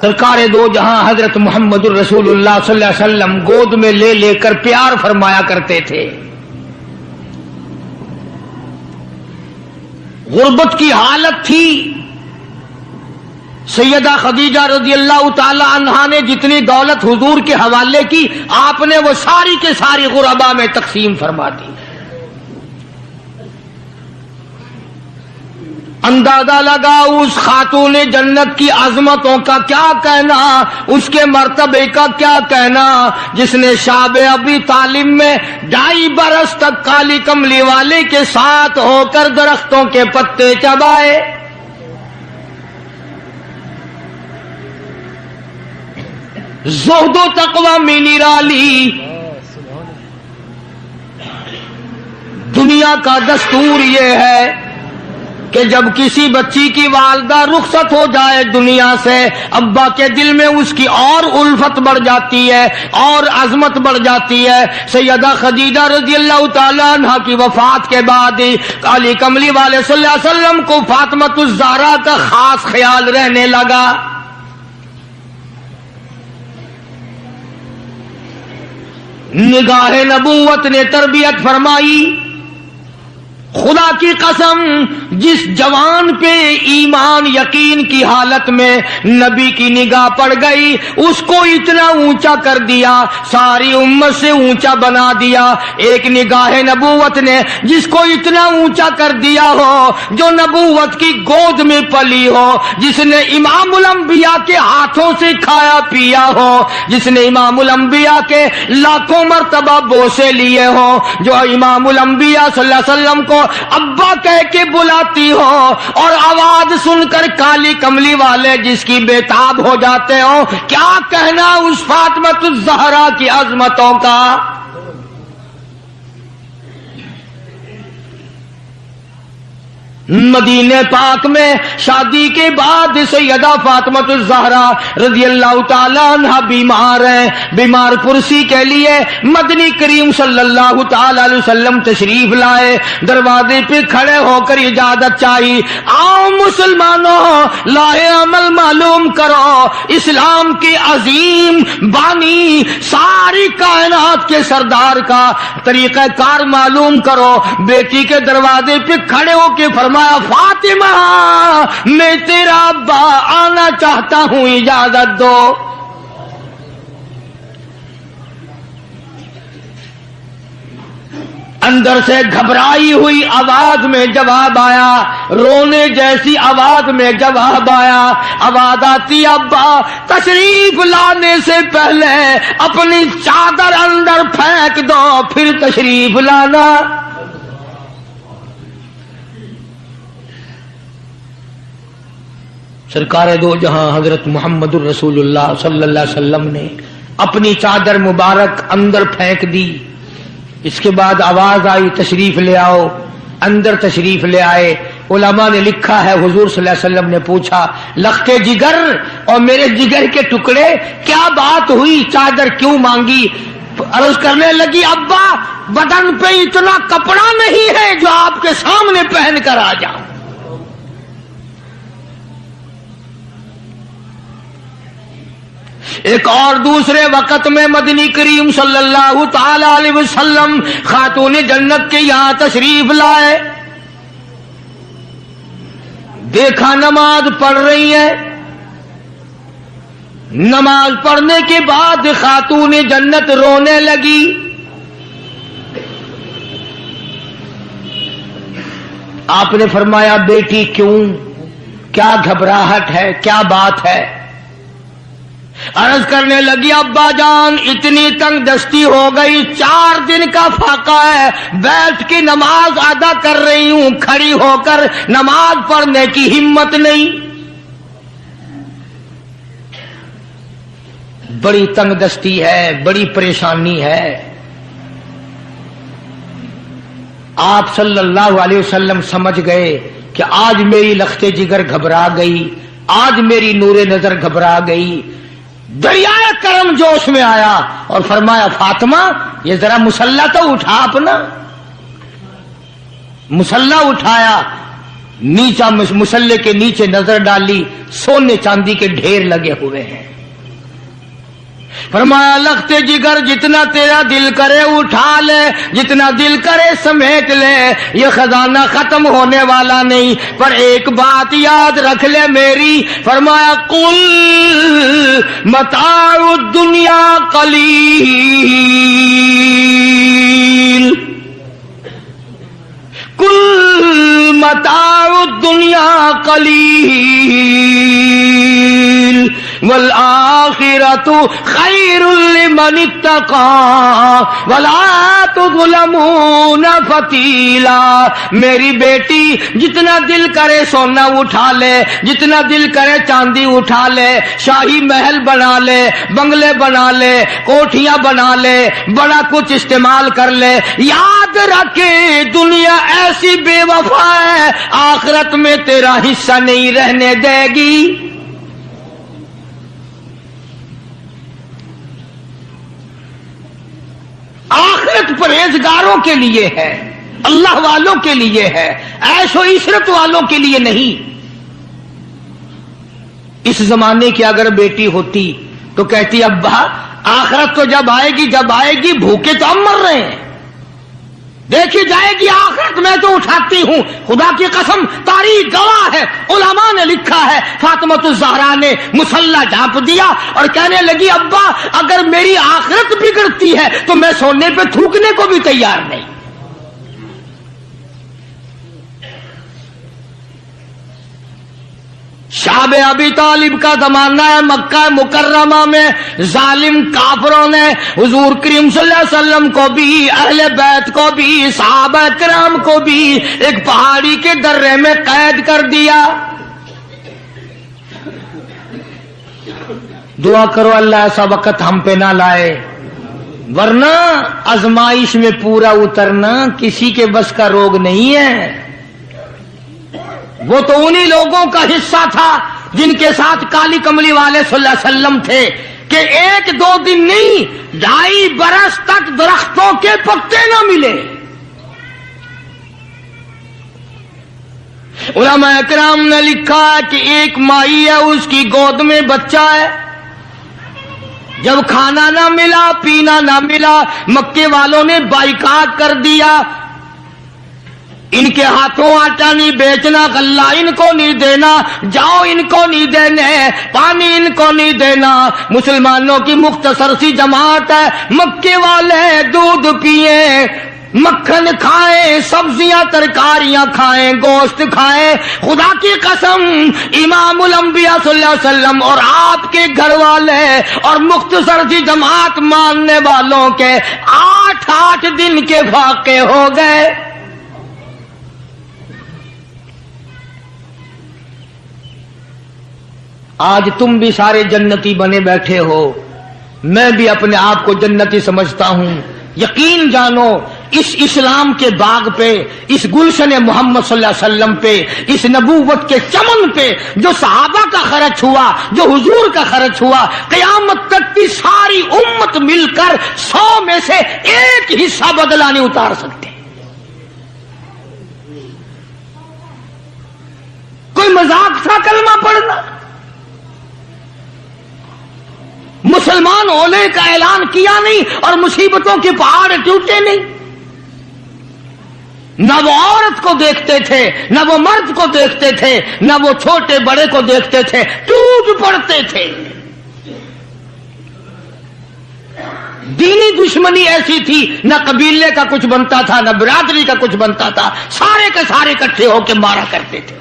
سرکار دو جہاں حضرت محمد الرسول اللہ صلی اللہ علیہ وسلم گود میں لے لے کر پیار فرمایا کرتے تھے. غربت کی حالت تھی. سیدہ خدیجہ رضی اللہ تعالی عنہا نے جتنی دولت حضور کے حوالے کی آپ نے وہ ساری کے ساری غربا میں تقسیم فرما دی. اندازہ لگا اس خاتون جنت کی عظمتوں کا کیا کہنا، اس کے مرتبے کا کیا کہنا، جس نے شاب ابی طالب میں 2.5 برس تک کالی کملی والے کے ساتھ ہو کر درختوں کے پتے چبائے. زہد و تقوی میں نرالی. دنیا کا دستور یہ ہے کہ جب کسی بچی کی والدہ رخصت ہو جائے دنیا سے، ابا کے دل میں اس کی اور الفت بڑھ جاتی ہے اور عظمت بڑھ جاتی ہے. سیدہ خدیجہ رضی اللہ تعالی عنہ کی وفات کے بعد کالی کملی والے صلی اللہ علیہ وسلم کو فاطمۃ الزہرا کا خاص خیال رہنے لگا. نگاہ نبوت نے تربیت فرمائی. خدا کی قسم جس جوان پہ ایمان یقین کی حالت میں نبی کی نگاہ پڑ گئی اس کو اتنا اونچا کر دیا، ساری امت سے اونچا بنا دیا. ایک نگاہ نبوت نے جس کو اتنا اونچا کر دیا ہو، جو نبوت کی گود میں پلی ہو، جس نے امام الانبیاء کے ہاتھوں سے کھایا پیا ہو، جس نے امام الانبیاء کے لاکھوں مرتبہ بوسے لیے ہوں، جو امام الانبیاء صلی اللہ علیہ وسلم کو ابا کہہ کے بلاتی ہو اور آواز سن کر کالی کملی والے جس کی بےتاب ہو جاتے ہو، کیا کہنا اس فاطمۃ الزہرا کی عظمتوں کا. مدینے پاک میں شادی کے بعد سیدہ فاطمۃ الزہرا رضی اللہ تعالی عنہ بیمار ہیں. بیمار پرسی کے لیے مدنی کریم صلی اللہ تعالی علیہ وسلم تشریف لائے. دروازے پہ کھڑے ہو کر اجازت چاہی، آؤ مسلمانوں لاہ عمل معلوم کرو، اسلام کے عظیم بانی ساری کائنات کے سردار کا طریقہ کار معلوم کرو. بیٹی کے دروازے پہ کھڑے ہو کے فرمایا، فاطمہ میں تیرا ابا آنا چاہتا ہوں، اجازت دو. اندر سے گھبرائی ہوئی آواز میں جواب آیا، رونے جیسی آواز میں جواب آیا. آواز آتی، ابا تشریف لانے سے پہلے اپنی چادر اندر پھینک دو پھر تشریف لانا. سرکار دو جہاں حضرت محمد الرسول اللہ صلی اللہ علیہ وسلم نے اپنی چادر مبارک اندر پھینک دی. اس کے بعد آواز آئی، تشریف لے آؤ. اندر تشریف لے آئے. علماء نے لکھا ہے حضور صلی اللہ علیہ وسلم نے پوچھا، لخت جگر اور میرے جگر کے ٹکڑے کیا بات ہوئی، چادر کیوں مانگی؟ عرض کرنے لگی، ابا بدن پہ اتنا کپڑا نہیں ہے جو آپ کے سامنے پہن کر آ جاؤں. ایک اور دوسرے وقت میں مدنی کریم صلی اللہ تعالی علیہ وسلم خاتون جنت کے یہاں تشریف لائے. دیکھا نماز پڑھ رہی ہے. نماز پڑھنے کے بعد خاتون جنت رونے لگی. آپ نے فرمایا، بیٹی کیوں، کیا گھبراہٹ ہے، کیا بات ہے؟ عرض کرنے لگی، ابا جان اتنی تنگ دستی ہو گئی، 4 دن کا فاقہ ہے، بیٹھ کے نماز ادا کر رہی ہوں، کھڑی ہو کر نماز پڑھنے کی ہمت نہیں. بڑی تنگ دستی ہے، بڑی پریشانی ہے. آپ صلی اللہ علیہ وسلم سمجھ گئے کہ آج میری لخت جگر گھبرا گئی، آج میری نور نظر گھبرا گئی. دریائے کرم جوش میں آیا اور فرمایا، فاطمہ یہ ذرا مسلح تو اٹھا، اپنا مسلح اٹھایا. نیچا مسلے کے نیچے نظر ڈالی، سونے چاندی کے ڈھیر لگے ہوئے ہیں۔ فرمایا لختے جگر جتنا تیرا دل کرے اٹھا لے، جتنا دل کرے سمیٹ لے، یہ خزانہ ختم ہونے والا نہیں، پر ایک بات یاد رکھ لے میری۔ فرمایا قل متاع الدنیا قلیل، قل متاع الدنیا قلیل والآخرۃ خیر لمن اتقى ولا تظلمون فتیلا۔ میری بیٹی جتنا دل کرے سونا اٹھا لے، جتنا دل کرے چاندی اٹھا لے، شاہی محل بنا لے، بنگلے بنا لے، کوٹھیاں بنا لے، بڑا کچھ استعمال کر لے، یاد رکھے دنیا ایسی بے وفا ہے، آخرت میں تیرا حصہ نہیں رہنے دے گی۔ آخرت پرہیزگاروں کے لیے ہے، اللہ والوں کے لیے ہے، عیش و عشرت والوں کے لیے نہیں۔ اس زمانے کی اگر بیٹی ہوتی تو کہتی ابا آخرت تو جب آئے گی بھوکے تو ہم مر رہے ہیں، دیکھی جائے گی آخرت میں تو اٹھاتی ہوں۔ خدا کی قسم تاریخ گواہ ہے، علماء نے لکھا ہے، فاطمۃ الزہرا نے مصلی جھانپ دیا اور کہنے لگی ابا اگر میری آخرت بگڑتی ہے تو میں سونے پہ تھوکنے کو بھی تیار نہیں۔ شاب ابی طالب کا زمانہ ہے، مکہ مکرمہ میں ظالم کافروں نے حضور کریم صلی اللہ علیہ وسلم کو بھی، اہل بیت کو بھی، صحابہ کرام کو بھی ایک پہاڑی کے درے میں قید کر دیا۔ دعا کرو اللہ ایسا وقت ہم پہ نہ لائے، ورنہ آزمائش میں پورا اترنا کسی کے بس کا روگ نہیں ہے۔ وہ تو انہی لوگوں کا حصہ تھا جن کے ساتھ کالی کملی والے صلی اللہ علیہ وسلم تھے کہ ایک دو دن نہیں 2.5 برس تک درختوں کے پتے نہ ملے۔ علماء اکرام نے لکھا ہے کہ ایک مائی ہے، اس کی گود میں بچہ ہے، جب کھانا نہ ملا پینا نہ ملا مکے والوں نے بائیکاٹ کر دیا، ان کے ہاتھوں آٹا نہیں بیچنا، غلہ ان کو نہیں دینا، جاؤ ان کو نہیں دینے، پانی ان کو نہیں دینا۔ مسلمانوں کی مختصر سی جماعت ہے، مکے والے دودھ پیئیں، مکھن کھائیں، سبزیاں ترکاریاں کھائیں، گوشت کھائیں۔ خدا کی قسم امام الانبیاء صلی اللہ علیہ وسلم اور آپ کے گھر والے اور مختصر سی جماعت ماننے والوں کے 8 دن کے فاقے ہو گئے۔ آج تم بھی سارے جنتی بنے بیٹھے ہو، میں بھی اپنے آپ کو جنتی سمجھتا ہوں۔ یقین جانو اس اسلام کے باغ پہ، اس گلشن محمد صلی اللہ علیہ وسلم پہ، اس نبوت کے چمن پہ جو صحابہ کا خرچ ہوا، جو حضور کا خرچ ہوا، قیامت تک کی ساری امت مل کر 100 میں سے 1 حصہ بدلہ نہیں اتار سکتے۔ کوئی مذاق تھا کلمہ پڑھنا؟ مسلمان ہونے کا اعلان کیا نہیں اور مصیبتوں کے پہاڑ ٹوٹے نہیں۔ نہ وہ عورت کو دیکھتے تھے، نہ وہ مرد کو دیکھتے تھے، نہ وہ چھوٹے بڑے کو دیکھتے تھے، ٹوٹ پڑتے تھے۔ دینی دشمنی ایسی تھی، نہ قبیلے کا کچھ بنتا تھا، نہ برادری کا کچھ بنتا تھا، سارے کے سارے اکٹھے ہو کے مارا کرتے تھے۔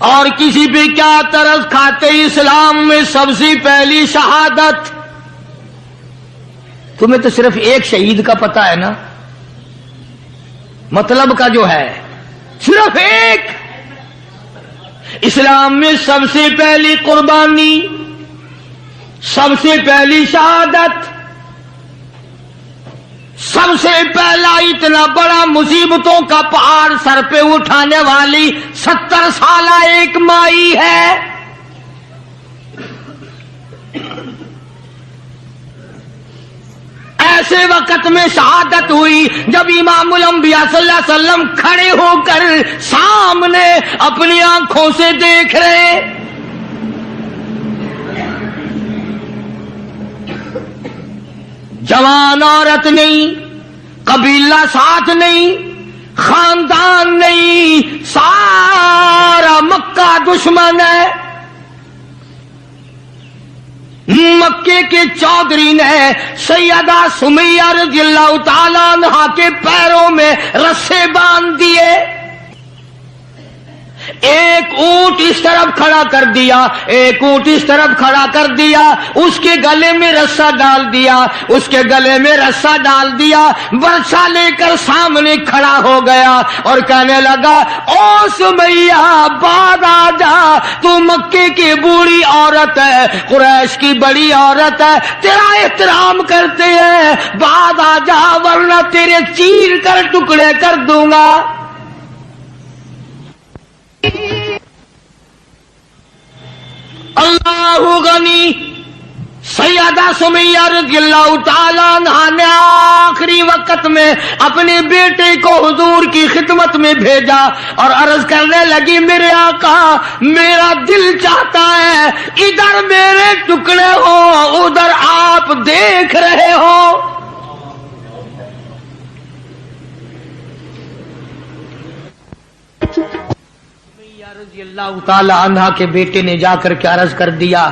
اور کسی پہ کیا ترس کھاتے، اسلام میں سب سے پہلی شہادت۔ تمہیں تو صرف ایک شہید کا پتہ ہے نا، مطلب کا جو ہے صرف ایک۔ اسلام میں سب سے پہلی قربانی، سب سے پہلی شہادت، سب سے پہلا اتنا بڑا مصیبتوں کا پہاڑ سر پہ اٹھانے والی 70 سالہ ایک مائی ہے۔ ایسے وقت میں شہادت ہوئی جب امام الانبیاء صلی اللہ علیہ وسلم کھڑے ہو کر سامنے اپنی آنکھوں سے دیکھ رہے. جوان عورت نہیں، قبیلہ ساتھ نہیں، خاندان نہیں، سارا مکہ دشمن ہے. مکے کے چودھری نے سیدہ سمیہ رضی اللہ تعالیٰ عنہا کے پیروں میں رسے باندھ دیے. ایک اونٹ اس طرف کھڑا کر دیا، ایک اونٹ اس طرف کھڑا کر دیا، اس کے گلے میں رسا ڈال دیا، اس کے گلے میں رسا ڈال دیا، برچھا لے کر سامنے کھڑا ہو گیا اور کہنے لگا او سمیہ بعد آ جا، تو مکے کی بوڑھی عورت ہے، قریش کی بڑی عورت ہے، تیرا احترام کرتے ہیں، بعد آ جا ورنہ تیرے چیر کر ٹکڑے کر دوں گا. اللہ غنی. سیدہ سمیہ رضی اللہ تعالیٰ عنہا نے آخری وقت میں اپنے بیٹے کو حضور کی خدمت میں بھیجا اور عرض کرنے لگی میرے آقا میرا دل چاہتا ہے ادھر میرے ٹکڑے ہو ادھر آپ دیکھ رہے ہو. رضی اللہ تعالی عنہ کے بیٹے نے جا کر کے عرض کر دیا.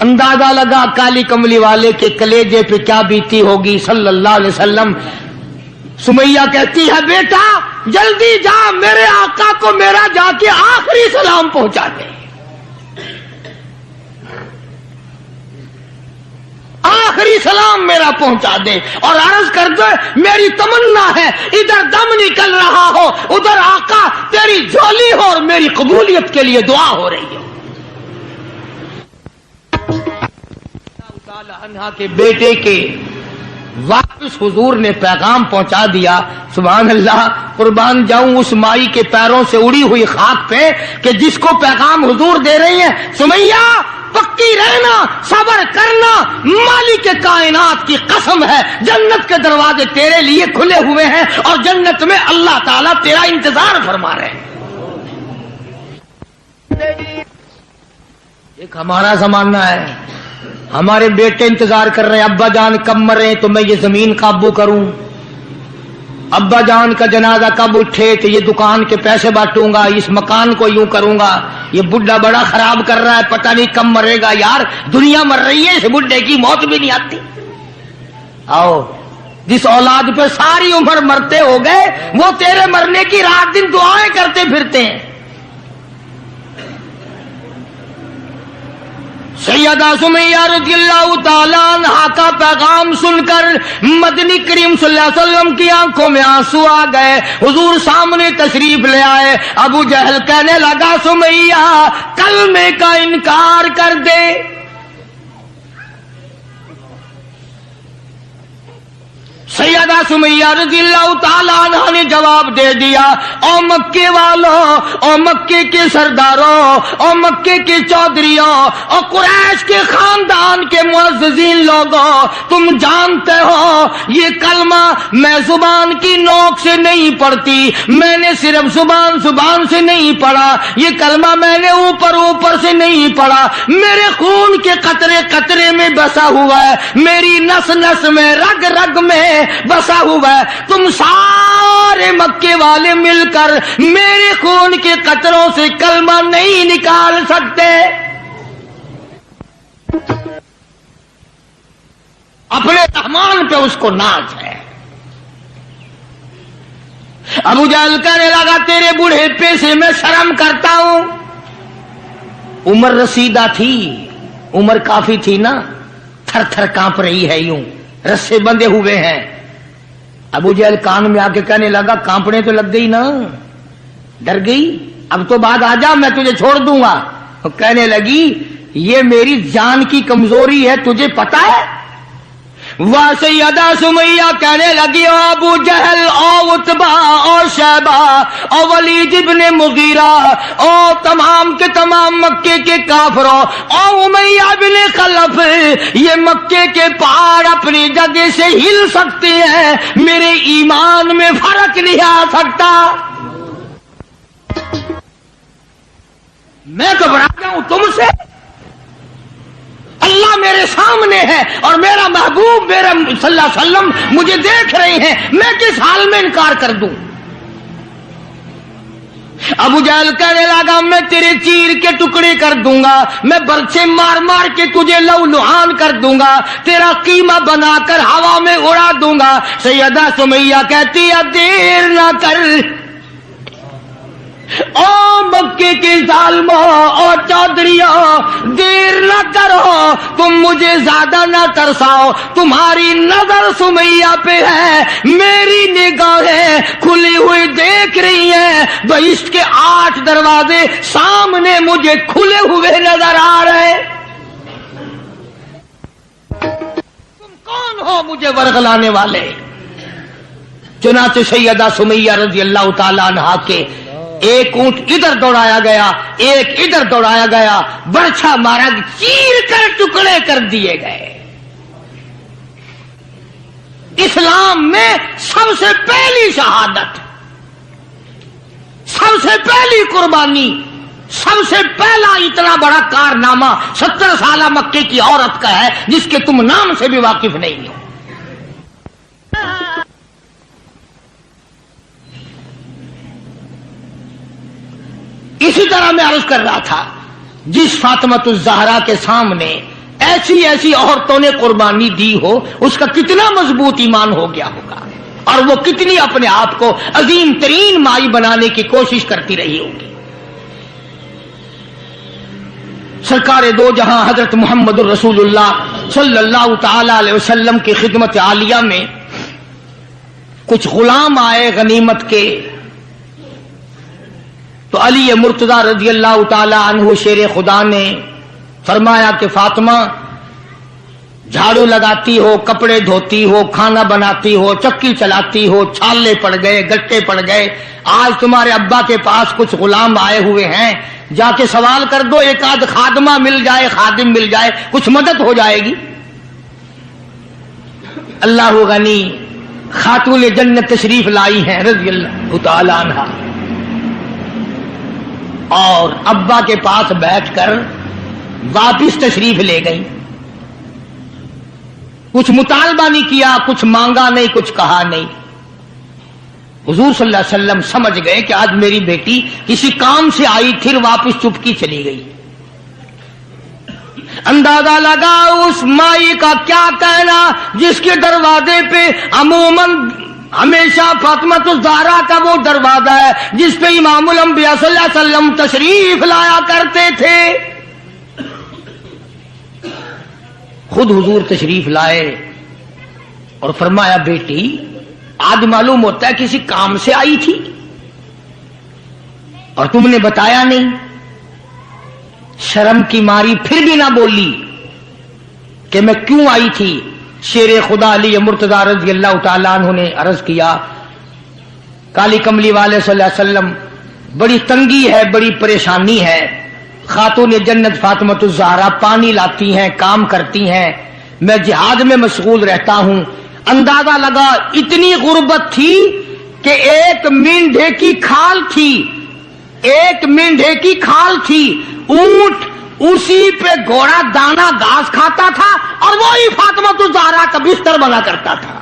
اندازہ لگا کالی کملی والے کے کلیجے پہ کیا بیتی ہوگی صلی اللہ علیہ وسلم. سمیہ کہتی ہے بیٹا جلدی جا میرے آقا کو میرا جا کے آخری سلام پہنچا دے، آخری سلام میرا پہنچا دے اور عرض کر دے میری تمنا ہے ادھر دم نکل رہا ہو ادھر آقا تیری جھولی ہو اور میری قبولیت کے لیے دعا ہو رہی ہو. عنہا کے بیٹے کے واپس حضور نے پیغام پہنچا دیا. سبحان اللہ، قربان جاؤں اس مائی کے پیروں سے اڑی ہوئی خاک پہ کہ جس کو پیغام حضور دے رہی ہیں سمیہ پکی رہنا، صبر کرنا، مالک کائنات کی قسم ہے جنت کے دروازے تیرے لیے کھلے ہوئے ہیں اور جنت میں اللہ تعالیٰ تیرا انتظار فرما رہے ہیں. ایک ہمارا زمانہ ہے، ہمارے بیٹے انتظار کر رہے ہیں ابا جان کب مرے تو میں یہ زمین قابو کروں، ابا جان کا جنازہ کب اٹھے تو یہ دکان کے پیسے بانٹوں گا، اس مکان کو یوں کروں گا، یہ بڈھا بڑا خراب کر رہا ہے پتہ نہیں کب مرے گا. یار دنیا مر رہی ہے، اس بڈھے کی موت بھی نہیں آتی. آؤ جس اولاد پہ ساری عمر مرتے ہو گئے وہ تیرے مرنے کی رات دن دعائیں کرتے پھرتے ہیں. سیدہ سمیہ رضی اللہ تعالیٰ عنہا کا پیغام سن کر مدنی کریم صلی اللہ علیہ وسلم کی آنکھوں میں آنسو آ گئے. حضور سامنے تشریف لے آئے. ابو جہل کہنے لگا سمیہ کلمے کا انکار کر دے. سیدہ سمیہ رضی اللہ تعالیٰ عنہ نے جواب دے دیا او مکے والوں، او مکے کے سرداروں، او مکے کے چودھریوں، او قریش کے خاندان کے معززین لوگوں، تم جانتے ہو یہ کلمہ میں زبان کی نوک سے نہیں پڑھتی، میں نے صرف زبان سے نہیں پڑھا، یہ کلمہ میں نے اوپر سے نہیں پڑھا، میرے خون کے قطرے قطرے میں بسا ہوا ہے، میری نس نس میں رگ رگ میں بسا ہوا ہے. تم سارے مکے والے مل کر میرے خون کے قطروں سے کلمہ نہیں نکال سکتے. اپنے رحمان پہ اس کو ناز ہے. ابو جہل کہنے لگا تیرے بوڑھے سے میں شرم کرتا ہوں. عمر رسیدہ تھی، عمر کافی تھی نا، تھر تھر کانپ رہی ہے، یوں رسے بندھے ہوئے ہیں. ابو جہل کان میں آ کے کہنے لگا کانپنے تو لگ گئی نا، ڈر گئی، اب تو بعد آ جا میں تجھے چھوڑ دوں گا. کہنے لگی یہ میری جان کی کمزوری ہے، تجھے پتا ہے وہ سیدہ سمیہ کہنے لگی ابو جہل او عتبہ او شیبہ او ولید ابن مغیرہ او تمام کے تمام مکے کے کافروں او امیہ بن خلف، یہ مکے کے پہاڑ اپنی جگہ سے ہل سکتے ہیں، میرے ایمان میں فرق نہیں آ سکتا۔ میں گھبرا گیا ہوں تم سے، اللہ میرے سامنے ہے اور میرا محبوب میرا صلی اللہ علیہ وسلم مجھے دیکھ رہے ہیں، میں کس حال میں انکار کر دوں؟ ابو جہل کہنے لگا میں تیرے چیر کے ٹکڑے کر دوں گا، میں برچے مار مار کے تجھے لہو-لہان کر دوں گا، تیرا قیمہ بنا کر ہوا میں اڑا دوں گا۔ سیدہ سمیہ کہتی ہے دیر نہ کر، او مکے کے ظالموں اور چودھریوں، دیر نہ کرو، تم مجھے زیادہ نہ ترساؤ، تمہاری نظر سمیہ پہ ہے، میری نگاہیں کھلی ہوئی دیکھ رہی ہیں، بہشت کے 8 دروازے سامنے مجھے کھلے ہوئے نظر آ رہے۔ تم کون ہو مجھے ورغلانے والے؟ چنانچہ سیدہ سمیہ رضی اللہ تعالی عنہا کے ایک اونٹ ادھر دوڑایا گیا، ایک ادھر دوڑایا گیا، برچھا مارا، چیر کر ٹکڑے کر دیے گئے۔ اسلام میں سب سے پہلی شہادت، سب سے پہلی قربانی، سب سے پہلا اتنا بڑا کارنامہ 70 سالہ مکے کی عورت کا ہے جس کے تم نام سے بھی واقف نہیں ہو۔ اسی طرح میں عرض کر رہا تھا، جس فاطمۃ الزہرا کے سامنے ایسی ایسی عورتوں نے قربانی دی ہو، اس کا کتنا مضبوط ایمان ہو گیا ہوگا، اور وہ کتنی اپنے آپ کو عظیم ترین مائی بنانے کی کوشش کرتی رہی ہوگی۔ سرکار دو جہاں حضرت محمد الرسول اللہ صلی اللہ تعالی علیہ وسلم کی خدمت عالیہ میں کچھ غلام آئے غنیمت کے، تو علی مرتضی رضی اللہ تعالی عنہ شیر خدا نے فرمایا کہ فاطمہ جھاڑو لگاتی ہو، کپڑے دھوتی ہو، کھانا بناتی ہو، چکی چلاتی ہو، چھالے پڑ گئے، گٹے پڑ گئے، آج تمہارے ابا کے پاس کچھ غلام آئے ہوئے ہیں، جا کے سوال کر دو، ایک آدھ خادمہ مل جائے، خادم مل جائے، کچھ مدد ہو جائے گی۔ اللہ غنی خاتون جنت تشریف لائی ہیں رضی اللہ تعالی عنہا، اور ابا کے پاس بیٹھ کر واپس تشریف لے گئی۔ کچھ مطالبہ نہیں کیا، کچھ مانگا نہیں، کچھ کہا نہیں۔ حضور صلی اللہ علیہ وسلم سمجھ گئے کہ آج میری بیٹی کسی کام سے آئی، پھر واپس چپکی چلی گئی۔ اندازہ لگا اس مائی کا کیا کہنا جس کے دروازے پہ عموماً ہمیشہ فاطمۃ الزہرا کا وہ دروازہ ہے جس پہ امام الانبیاء صلی اللہ علیہ وسلم تشریف لایا کرتے تھے۔ خود حضور تشریف لائے اور فرمایا بیٹی آج معلوم ہوتا ہے کسی کام سے آئی تھی اور تم نے بتایا نہیں۔ شرم کی ماری پھر بھی نہ بولی کہ میں کیوں آئی تھی۔ شیر خدا علی مرتضی رضی اللہ تعالیٰ عنہ نے عرض کیا، کالی کملی والے صلی اللہ علیہ وسلم بڑی تنگی ہے، بڑی پریشانی ہے، خاتون جنت فاطمۃ الزہرا پانی لاتی ہیں، کام کرتی ہیں، میں جہاد میں مشغول رہتا ہوں۔ اندازہ لگا اتنی غربت تھی کہ ایک مینڈھے کی کھال تھی، ایک مینڈھے کی کھال تھی، اونٹ اسی پہ گھوڑا دانا گھاس کھاتا تھا اور وہی فاطمۃ الزہرا کا بستر بنا کرتا تھا۔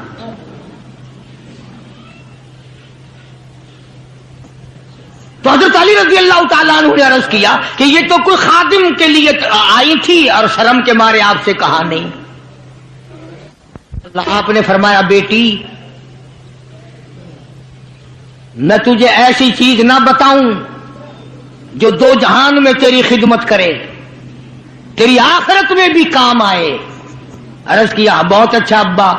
تو حضرت علی رضی اللہ تعالیٰ عنہ نے عرض کیا کہ یہ تو کوئی خادم کے لیے آئی تھی اور شرم کے مارے آپ سے کہا نہیں۔ آپ نے فرمایا بیٹی میں تجھے ایسی چیز نہ بتاؤں جو دو جہان میں تیری خدمت کرے، تیری آخرت میں بھی کام آئے۔ عرض کیا بہت اچھا ابا۔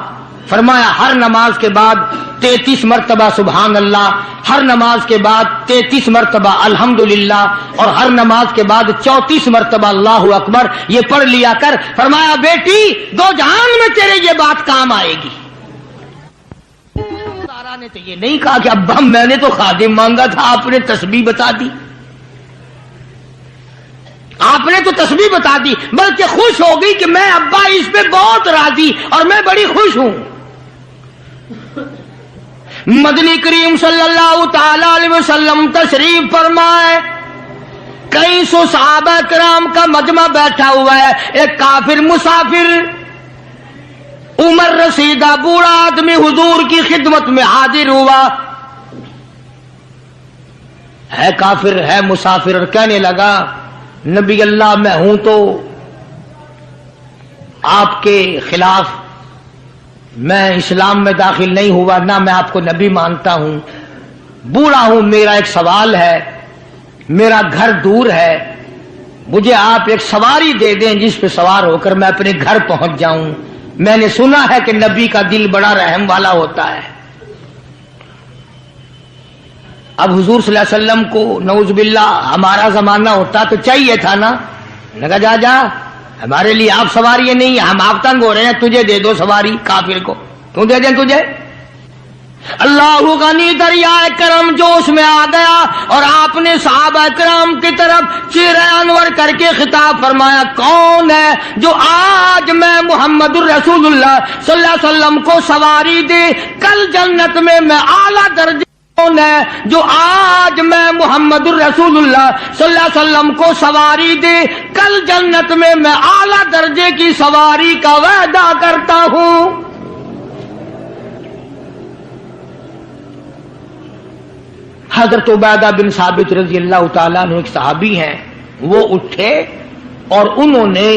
فرمایا ہر نماز کے بعد 33 مرتبہ سبحان اللہ، ہر نماز کے بعد 33 مرتبہ الحمدللہ، اور ہر نماز کے بعد 34 مرتبہ اللہ اکبر، یہ پڑھ لیا کر۔ فرمایا بیٹی دو جہان میں تیرے یہ بات کام آئے گی۔ سارا نے تو یہ نہیں کہا کہ ابا میں نے تو خادم مانگا تھا، آپ نے تسبیح بتا دی، آپ نے تو تسبیح بتا دی، بلکہ خوش ہو گئی کہ میں ابا اس پہ بہت راضی اور میں بڑی خوش ہوں۔ مدنی کریم صلی اللہ تعالی علیہ وسلم تشریف فرمائے، کئی سو صحابہ کرام کا مجمع بیٹھا ہوا ہے، ایک کافر مسافر عمر رسیدہ بوڑھا آدمی حضور کی خدمت میں حاضر ہوا، ہے کافر ہے مسافر، اور کہنے لگا نبی اللہ میں ہوں تو آپ کے خلاف، میں اسلام میں داخل نہیں ہوا، نہ میں آپ کو نبی مانتا ہوں، بوڑھا ہوں، میرا ایک سوال ہے، میرا گھر دور ہے، مجھے آپ ایک سواری دے دیں جس پہ سوار ہو کر میں اپنے گھر پہنچ جاؤں، میں نے سنا ہے کہ نبی کا دل بڑا رحم والا ہوتا ہے۔ اب حضور صلی اللہ علیہ وسلم کو نعوذ باللہ ہمارا زمانہ ہوتا تو چاہیے تھا نا، لگا جا جا ہمارے لیے آپ سواری نہیں، ہم آپ تنگ ہو رہے ہیں، تجھے دے دو سواری، کافر کو تو دے دیں تجھے۔ اللہ غنی دریائے کرم جوش میں آ گیا اور آپ نے صحابہ کرام کی طرف چہرہ انور کر کے خطاب فرمایا، کون ہے جو آج میں محمد الرسول اللہ صلی اللہ علیہ وسلم کو سواری دے کل جنت میں اعلیٰ درجے، کون ہے جو آج میں محمد الرسول اللہ صلی اللہ علیہ وسلم کو سواری دے کل جنت میں اعلیٰ درجے کی سواری کا وعدہ کرتا ہوں۔ حضرت عبیدہ بن ثابت رضی اللہ تعالیٰ عنہ ایک صحابی ہیں، وہ اٹھے اور انہوں نے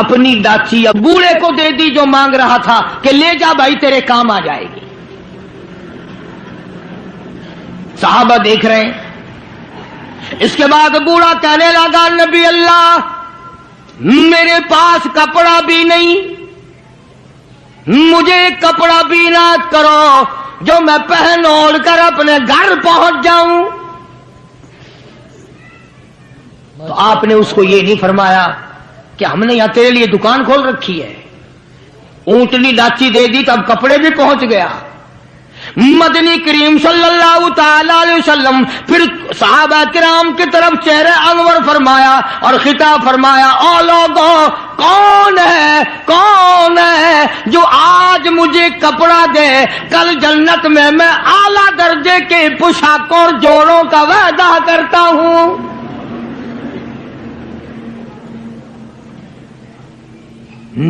اپنی ڈاچی بوڑھے کو دے دی جو مانگ رہا تھا کہ لے جا بھائی تیرے کام آ جائے گی۔ صحابہ دیکھ رہے ہیں، اس کے بعد بوڑھا کہنے لگا نبی اللہ میرے پاس کپڑا بھی نہیں، مجھے کپڑا بھی عنایت کرو جو میں پہن اوڑھ کر اپنے گھر پہنچ جاؤں۔ تو آپ نے اس کو یہ نہیں فرمایا کہ ہم نے یہاں تیرے لیے دکان کھول رکھی ہے، اونٹنی ڈاچی دے دی تو اب کپڑے بھی پہنچ گیا۔ مدنی کریم صلی اللہ تعالی علیہ وسلم پھر صحابہ کرام کی طرف چہرہ انور فرمایا اور خطاب فرمایا، او لوگوں کون ہے جو آج مجھے کپڑا دے کل جنت میں اعلیٰ درجے کے پوشاکوں اور جوڑوں کا وعدہ کرتا ہوں۔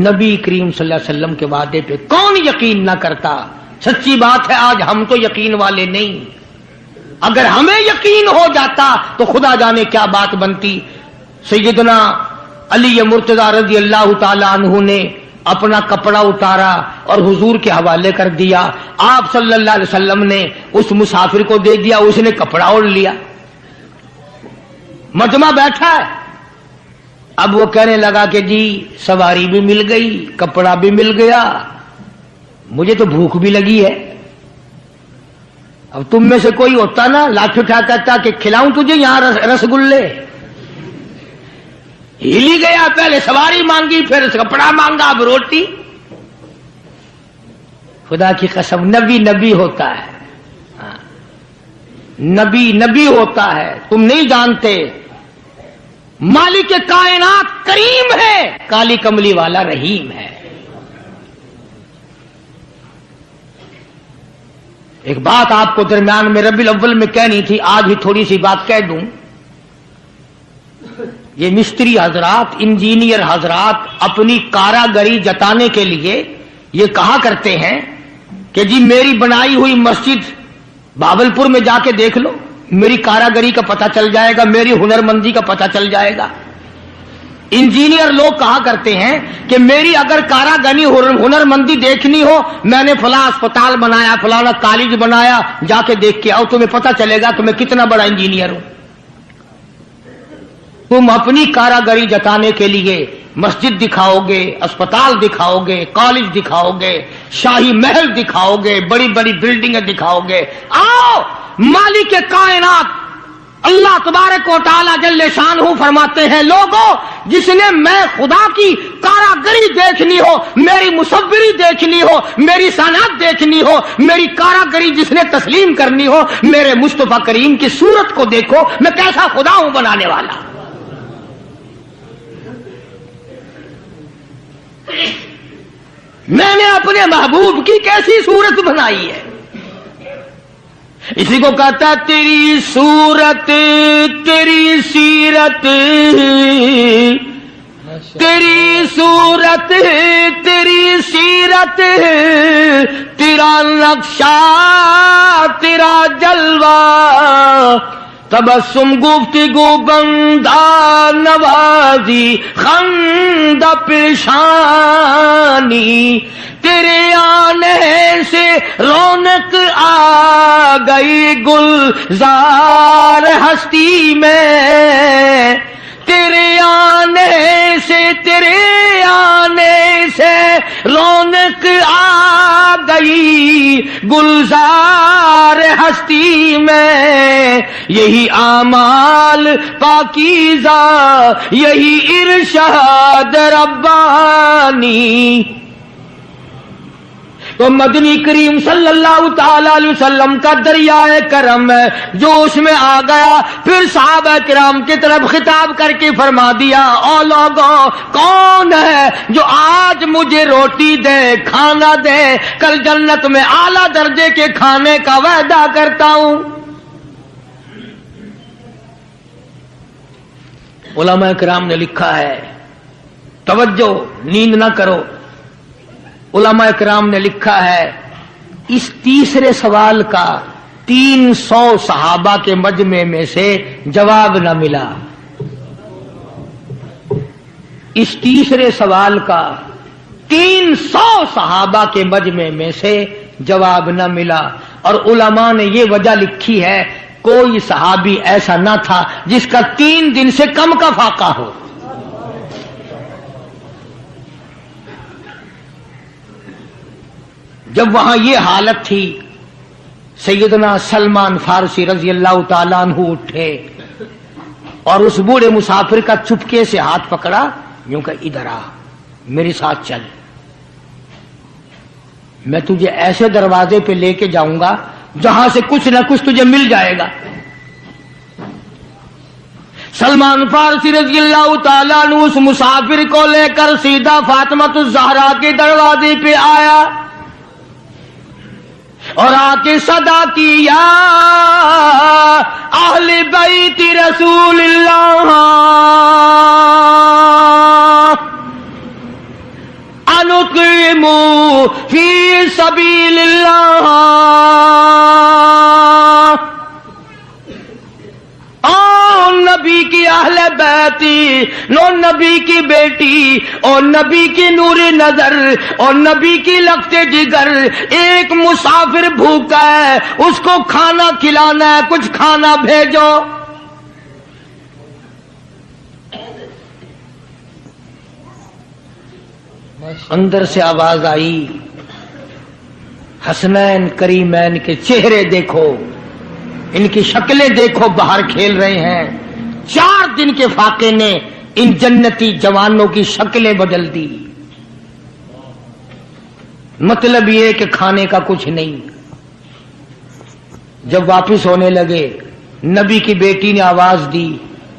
نبی کریم صلی اللہ علیہ وسلم کے وعدے پہ کون یقین نہ کرتا؟ سچی بات ہے آج ہم تو یقین والے نہیں، اگر ہمیں یقین ہو جاتا تو خدا جانے کیا بات بنتی۔ سیدنا علی مرتضی رضی اللہ تعالی عنہ نے اپنا کپڑا اتارا اور حضور کے حوالے کر دیا، آپ صلی اللہ علیہ وسلم نے اس مسافر کو دے دیا، اس نے کپڑا اوڑھ لیا، مجمع بیٹھا ہے۔ اب وہ کہنے لگا کہ جی سواری بھی مل گئی، کپڑا بھی مل گیا، مجھے تو بھوک بھی لگی ہے۔ اب تم میں سے کوئی ہوتا نا لاٹھی اٹھاتا تھا کہ کھلاؤں تجھے یہاں رسگلے، ہلی گیا، پہلے سواری مانگی پھر کپڑا مانگا اب روٹی۔ خدا کی قسم نبی ہوتا ہے، نبی ہوتا ہے، تم نہیں جانتے۔ مالک کائنات کریم ہے، کالی کملی والا رحیم ہے۔ ایک بات آپ کو درمیان میں ربیع الاول میں کہنی تھی، آج ہی تھوڑی سی بات کہہ دوں۔ یہ مستری حضرات، انجینئر حضرات اپنی کاراگری جتانے کے لیے یہ کہا کرتے ہیں کہ جی میری بنائی ہوئی مسجد بھاولپور میں جا کے دیکھ لو، میری کاراگری کا پتہ چل جائے گا، میری ہنرمندی کا پتہ چل جائے گا۔ انجینئر لوگ کہا کرتے ہیں کہ میری اگر کاراگری ہنرمندی دیکھنی ہو، میں نے فلاں اسپتال بنایا، فلانا کالج بنایا، جا کے دیکھ کے آؤ، تمہیں پتہ چلے گا کہ میں کتنا بڑا انجینئر ہوں۔ تم اپنی کاراگری جتانے کے لیے مسجد دکھاؤ گے، اسپتال دکھاؤ گے، کالج دکھاؤ گے، شاہی محل دکھاؤ گے، بڑی بڑی بلڈنگیں دکھاؤ گے. آؤ مالک کائنات اللہ تبارک و تعالی جل شانہ فرماتے ہیں لوگوں جس نے میں خدا کی کاراگری دیکھنی ہو، میری مصوری دیکھنی ہو، میری صنعت دیکھنی ہو، میری کاراگری جس نے تسلیم کرنی ہو، میرے مصطفیٰ کریم کی صورت کو دیکھو میں کیسا خدا ہوں بنانے والا. میں نے اپنے محبوب کی کیسی صورت بنائی ہے. اسی کو کہتا تیری صورت تیری سیرت، تیری صورت تیری سیرت، تیرا نقشہ تیرا جلوہ، تبسم گفتگو بندہ نوازی خند پیشانی، تیرے آنے سے رونق آ گئی گلزار ہستی میں، تیرے آنے سے تیرے آنے سے رونق آ گئی گلزار ہستی میں، یہی اعمال پاکیزہ یہی ارشاد ربانی. تو مدنی کریم صلی اللہ تعالی علیہ وسلم کا دریائے کرم ہے جو اس میں آ گیا. پھر صحابہ کرام کی طرف خطاب کر کے فرما دیا او لوگوں کون ہے جو آج مجھے روٹی دے کھانا دے، کل جنت میں اعلیٰ درجے کے کھانے کا وعدہ کرتا ہوں. علماء کرام نے لکھا ہے، توجہ نیند نہ کرو، علماء کرام نے لکھا ہے اس تیسرے سوال کا 300 صحابہ کے مجمع میں سے جواب نہ ملا. اس تیسرے سوال کا 300 صحابہ کے مجمع میں سے جواب نہ ملا. اور علماء نے یہ وجہ لکھی ہے کوئی صحابی ایسا نہ تھا جس کا 3 دن سے کم کا فاقہ ہو. جب وہاں یہ حالت تھی سیدنا سلمان فارسی رضی اللہ تعالیٰ عنہ اٹھے اور اس بوڑھے مسافر کا چپکے سے ہاتھ پکڑا، یوں کہ ادھر آ میرے ساتھ چل، میں تجھے ایسے دروازے پہ لے کے جاؤں گا جہاں سے کچھ نہ کچھ تجھے مل جائے گا. سلمان فارسی رضی اللہ تعالیٰ عنہ اس مسافر کو لے کر سیدھا فاطمۃ الزہرا کے دروازے پہ آیا اور آ کے صدا کی یا اہل بیت رسول اللہ انقیموا فی سبیل اللہ، او نبی کی اہل بیتی، نو نبی کی بیٹی اور نبی کی نور نظر اور نبی کی لگتے جگر، ایک مسافر بھوکا ہے اس کو کھانا کھلانا ہے، کچھ کھانا بھیجو. اندر سے آواز آئی حسنین کریمین کے چہرے دیکھو، ان کی شکلیں دیکھو، باہر کھیل رہے ہیں. 4 دن کے فاقے نے ان جنتی جوانوں کی شکلیں بدل دی. مطلب یہ کہ کھانے کا کچھ نہیں. جب واپس ہونے لگے نبی کی بیٹی نے آواز دی،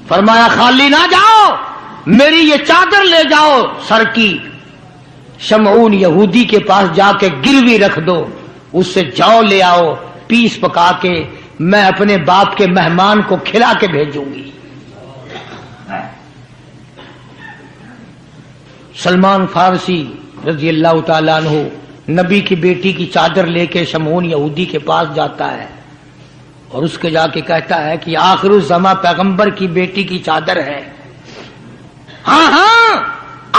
فرمایا خالی نہ جاؤ، میری یہ چادر لے جاؤ سر کی، شمعون یہودی کے پاس جا کے گروی رکھ دو، اس سے جو لے آؤ پیس پکا کے میں اپنے باپ کے مہمان کو کھلا کے بھیجوں گی. سلمان فارسی رضی اللہ تعالیٰ عنہ نبی کی بیٹی کی چادر لے کے شمعون یہودی کے پاس جاتا ہے اور اس کے جا کے کہتا ہے کہ آخر الزماں پیغمبر کی بیٹی کی چادر ہے. ہاں ہاں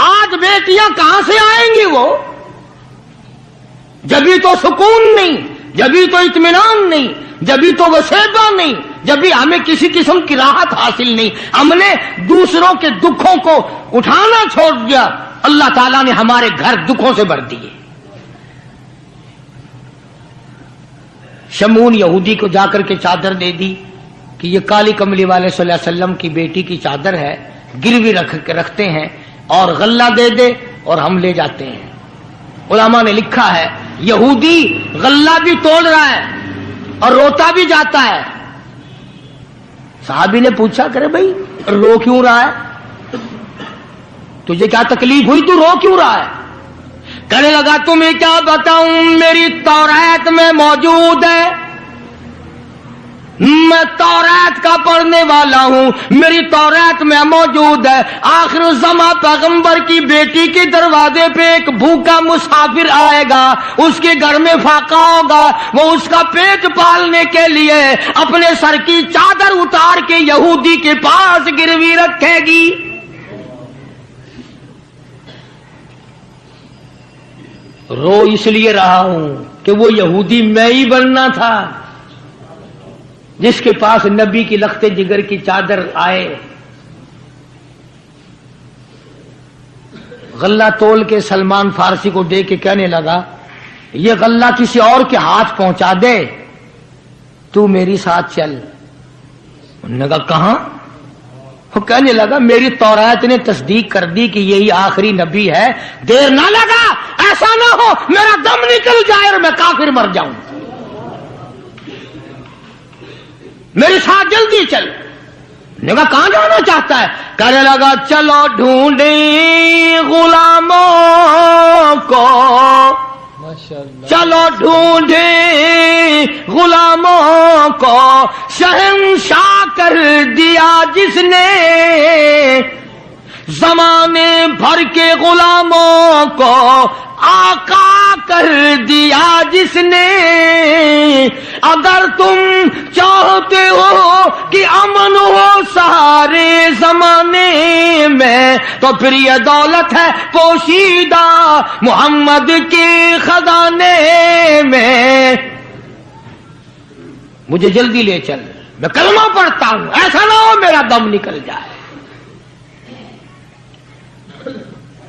آج بیٹیاں کہاں سے آئیں گی؟ وہ جبھی تو سکون نہیں، جبھی تو اطمینان نہیں، جبھی تو وسیبہ نہیں، جب بھی ہمیں کسی قسم کی راحت حاصل نہیں، ہم نے دوسروں کے دکھوں کو اٹھانا چھوڑ دیا، اللہ تعالیٰ نے ہمارے گھر دکھوں سے بھر دیے۔ شمون یہودی کو جا کر کے چادر دے دی کہ یہ کالی کملی والے صلی اللہ علیہ وسلم کی بیٹی کی چادر ہے، گروی رکھتے ہیں اور غلہ دے دے اور ہم لے جاتے ہیں۔ علماء نے لکھا ہے یہودی غلہ بھی توڑ رہا ہے اور روتا بھی جاتا ہے۔ صحابی نے پوچھا کرے بھائی رو کیوں رہا ہے، تجھے کیا تکلیف ہوئی، تو رو کیوں رہا ہے؟ کہنے لگا تمہیں کیا بتاؤں، میری تورات میں موجود ہے، میں تورات کا پڑھنے والا ہوں، میری تورات میں موجود ہے آخر الزماں پیغمبر کی بیٹی کے دروازے پہ ایک بھوکا مسافر آئے گا، اس کے گھر میں فاقہ ہوگا، وہ اس کا پیٹ پالنے کے لیے اپنے سر کی چادر اتار کے یہودی کے پاس گروی رکھے گی۔ رو اس لیے رہا ہوں کہ وہ یہودی میں ہی بننا تھا جس کے پاس نبی کی لخت جگر کی چادر آئے۔ غلہ تول کے سلمان فارسی کو دے کے کہنے لگا یہ غلہ کسی اور کے ہاتھ پہنچا دے، تو میری ساتھ چل۔ انہوں نے کہا کہاں؟ وہ کہنے لگا میری تورات نے تصدیق کر دی کہ یہی آخری نبی ہے، دیر نہ لگا، ایسا نہ ہو میرا دم نکل جائے اور میں کافر مر جاؤں، میرے ساتھ جلدی چل۔ نے کہا کہاں جانا چاہتا ہے؟ کہنے لگا چلو ڈھونڈیں غلاموں کو، چلو ڈھونڈیں غلاموں کو، شہنشاہ کر دیا جس نے زمانے بھر کے غلاموں کو، آقا کر دیا جس نے۔ اگر تم چاہتے ہو کہ امن ہو سارے زمانے میں تو پھر یہ دولت ہے پوشیدہ محمد کے خزانے میں۔ مجھے جلدی لے چل، میں کلمہ پڑھتا ہوں، ایسا نہ ہو میرا دم نکل جائے۔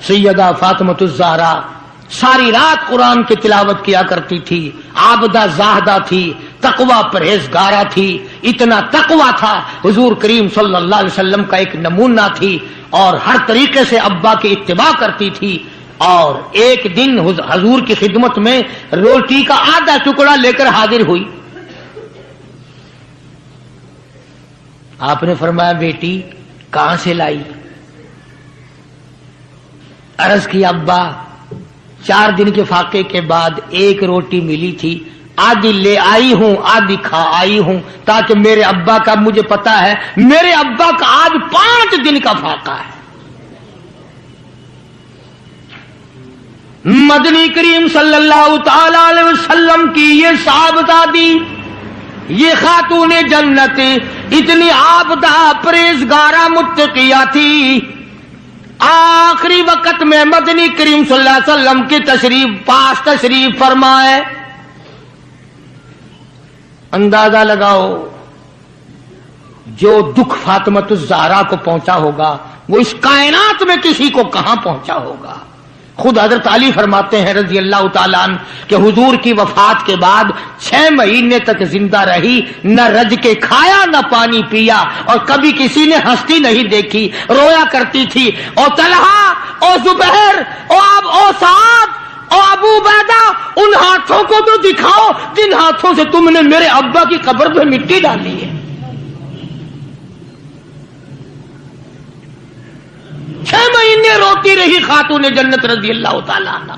سیدہ فاطمہ الزہرا ساری رات قرآن کی تلاوت کیا کرتی تھی، عابدہ زاہدہ تھی، تقوی پرہیزگارہ تھی، اتنا تقوی تھا حضور کریم صلی اللہ علیہ وسلم کا ایک نمونہ تھی، اور ہر طریقے سے ابا کی اتباع کرتی تھی۔ اور ایک دن حضور کی خدمت میں روٹی کا آدھا ٹکڑا لے کر حاضر ہوئی۔ آپ نے فرمایا بیٹی کہاں سے لائی؟ عرض کی ابا 4 دن کے فاقے کے بعد ایک روٹی ملی تھی، آدھی لے آئی ہوں آدھی کھا آئی ہوں، تاکہ میرے ابا کا، مجھے پتا ہے میرے ابا کا آج 5 دن کا فاقہ ہے۔ مدنی کریم صلی اللہ تعالی علیہ وسلم کی یہ صاحبزادی، یہ خاتون جنت اتنی عابدہ پرہیزگارہ متقیہ تھی، آخری وقت میں مدنی کریم صلی اللہ علیہ وسلم کی تشریف فرمائے۔ اندازہ لگاؤ جو دکھ فاطمہ الزہرا کو پہنچا ہوگا وہ اس کائنات میں کسی کو کہاں پہنچا ہوگا۔ خود حضرت علی فرماتے ہیں رضی اللہ تعالیٰ عنہ کہ حضور کی وفات کے بعد 6 مہینے تک زندہ رہی، نہ رج کے کھایا نہ پانی پیا، اور کبھی کسی نے ہستی نہیں دیکھی، رویا کرتی تھی۔ اور طلحہ اور زبیر اور سعد اور ابو عبیدہ، ان ہاتھوں کو تو دکھاؤ جن ہاتھوں سے تم نے میرے ابا کی قبر پہ مٹی ڈالی ہے۔ 6 مہینے روتی رہی خاتون جنت رضی اللہ تعالیٰ عنہ،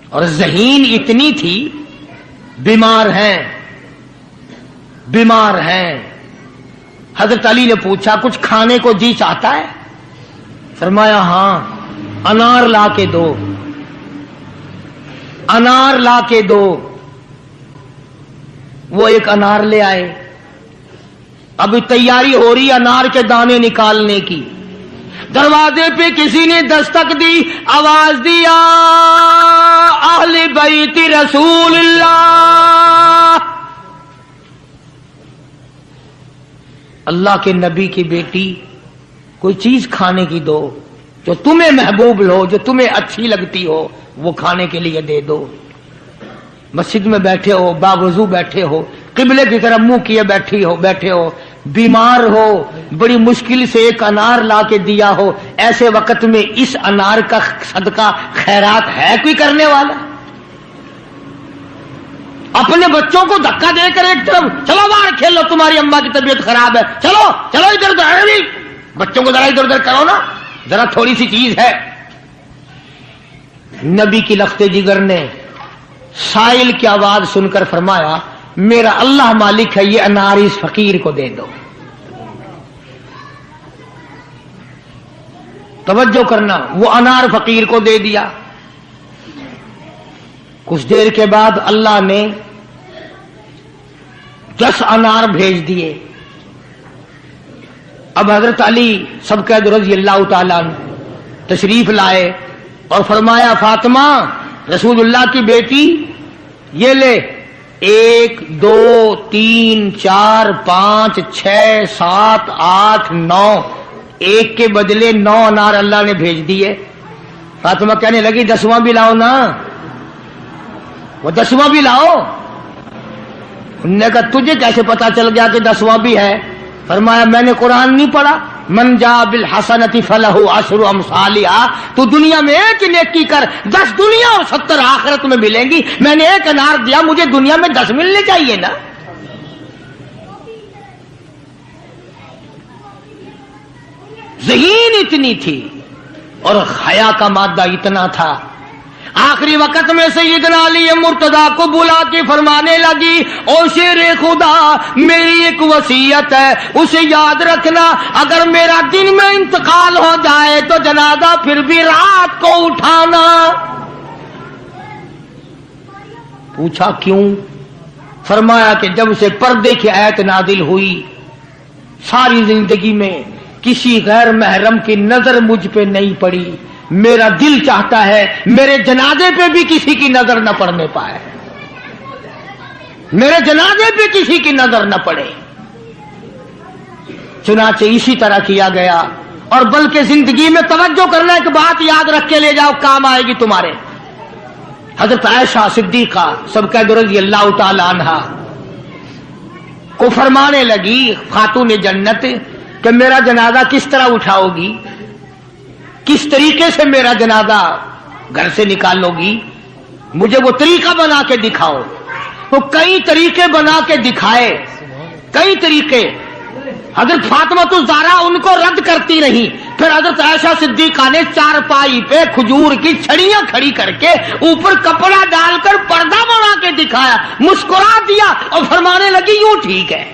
اور ذہین اتنی تھی، بیمار ہیں۔ حضرت علی نے پوچھا کچھ کھانے کو جی چاہتا ہے؟ فرمایا ہاں، انار لا کے دو، انار لا کے دو۔ وہ ایک انار لے آئے، ابھی تیاری ہو رہی انار کے دانے نکالنے کی۔ دروازے پہ کسی نے دستک دی، آواز دیا اہل بیت رسول اللہ۔ اللہ کے نبی کی بیٹی کوئی چیز کھانے کی دو جو تمہیں محبوب ہو، جو تمہیں اچھی لگتی ہو، وہ کھانے کے لیے دے دو۔ مسجد میں بیٹھے ہو، باوضو بیٹھے ہو، قبلے کی طرف منہ کیے بیٹھے ہو، بیمار ہو، بڑی مشکل سے ایک انار لا کے دیا ہو، ایسے وقت میں اس انار کا صدقہ خیرات ہے کوئی کرنے والا؟ اپنے بچوں کو دھکا دے کر ایک طرف چلو باہر کھیلو، تمہاری اماں کی طبیعت خراب ہے، چلو چلو ادھر ادھر، بچوں کو ذرا ادھر ادھر کرو نا، ذرا تھوڑی سی چیز ہے۔ نبی کی لخت جگر نے سائل کی آواز سن کر فرمایا میرا اللہ مالک ہے، یہ انار اس فقیر کو دے دو۔ توجہ کرنا، وہ انار فقیر کو دے دیا۔ کچھ دیر کے بعد اللہ نے 10 انار بھیج دیے۔ اب حضرت علی سبقید رضی اللہ تعالیٰ عنہ تشریف لائے اور فرمایا فاطمہ رسول اللہ کی بیٹی یہ لے، 1 2 3 4 5 6 7 8 9، ایک کے بدلے 9 انار اللہ نے بھیج دیے۔ فاطمہ کہنے لگی 10واں بھی لاؤ نا، وہ 10واں بھی لاؤ۔ انہوں نے کہا تجھے کیسے پتا چل گیا کہ 10واں بھی ہے؟ فرمایا میں نے قرآن نہیں پڑھا، من جاء بالحسنۃ فلہ عشر امثالھا، تو دنیا میں ایک نیکی کر 10 دنیا اور 70 آخرت میں ملیں گی، میں نے ایک انار دیا، مجھے دنیا میں 10 ملنے چاہیے نا۔ ذہین اتنی تھی اور حیا کا مادہ اتنا تھا۔ آخری وقت میں سیدنا علی مرتضی کو بلا کے فرمانے لگی او شیر خدا میری ایک وصیت ہے، اسے یاد رکھنا، اگر میرا دن میں انتقال ہو جائے تو جنازہ پھر بھی رات کو اٹھانا۔ پوچھا کیوں؟ فرمایا کہ جب سے پردے کی آیت نازل ہوئی ساری زندگی میں کسی غیر محرم کی نظر مجھ پہ نہیں پڑی، میرا دل چاہتا ہے میرے جنازے پہ بھی کسی کی نظر نہ پڑنے پائے، میرے جنازے پہ کسی کی نظر نہ پڑے۔ چنانچہ اسی طرح کیا گیا، اور بلکہ زندگی میں توجہ کرنا ایک بات یاد رکھ کے لے جاؤ، کام آئے گی تمہارے۔ حضرت عائشہ صدیقہ سبقید رضی اللہ تعالی عنہا کو فرمانے لگی خاتون جنت کہ میرا جنازہ کس طرح اٹھاؤ گی، کس طریقے سے میرا جنازہ گھر سے نکالو گی، مجھے وہ طریقہ بنا کے دکھاؤ۔ تو کئی طریقے بنا کے دکھائے، کئی طریقے۔ حضرت فاطمہ الزہرا ان کو رد کرتی رہی، پھر حضرت عائشہ صدیقہ نے چارپائی پہ کھجور کی چھڑیاں کھڑی کر کے اوپر کپڑا ڈال کر پردہ بنا کے دکھایا، مسکرا دیا اور فرمانے لگی یوں ٹھیک ہے۔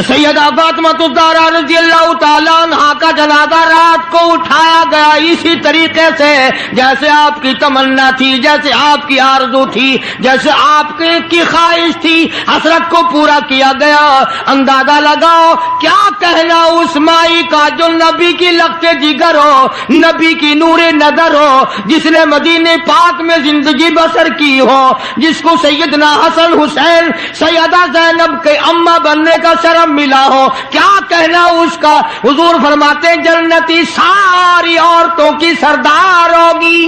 سیدہ فاطمہ الزہرا رضی اللہ تعالیٰ عنہا کا جنازہ رات کو اٹھایا گیا اسی طریقے سے جیسے آپ کی تمنا تھی، جیسے آپ کی آرزو تھی، جیسے آپ کی خواہش تھی، حسرت کو پورا کیا گیا۔ اندازہ لگاؤ کیا کہنا اس مائی کا جو نبی کی لخت جگر ہو، نبی کی نور نظر ہو، جس نے مدینے پاک میں زندگی بسر کی ہو، جس کو سیدنا حسن حسین سیدہ زینب کے اماں بننے کا شرف ملا ہو، کیا کہنا اس کا؟ حضور فرماتے جنتی ساری عورتوں کی سردار ہوگی۔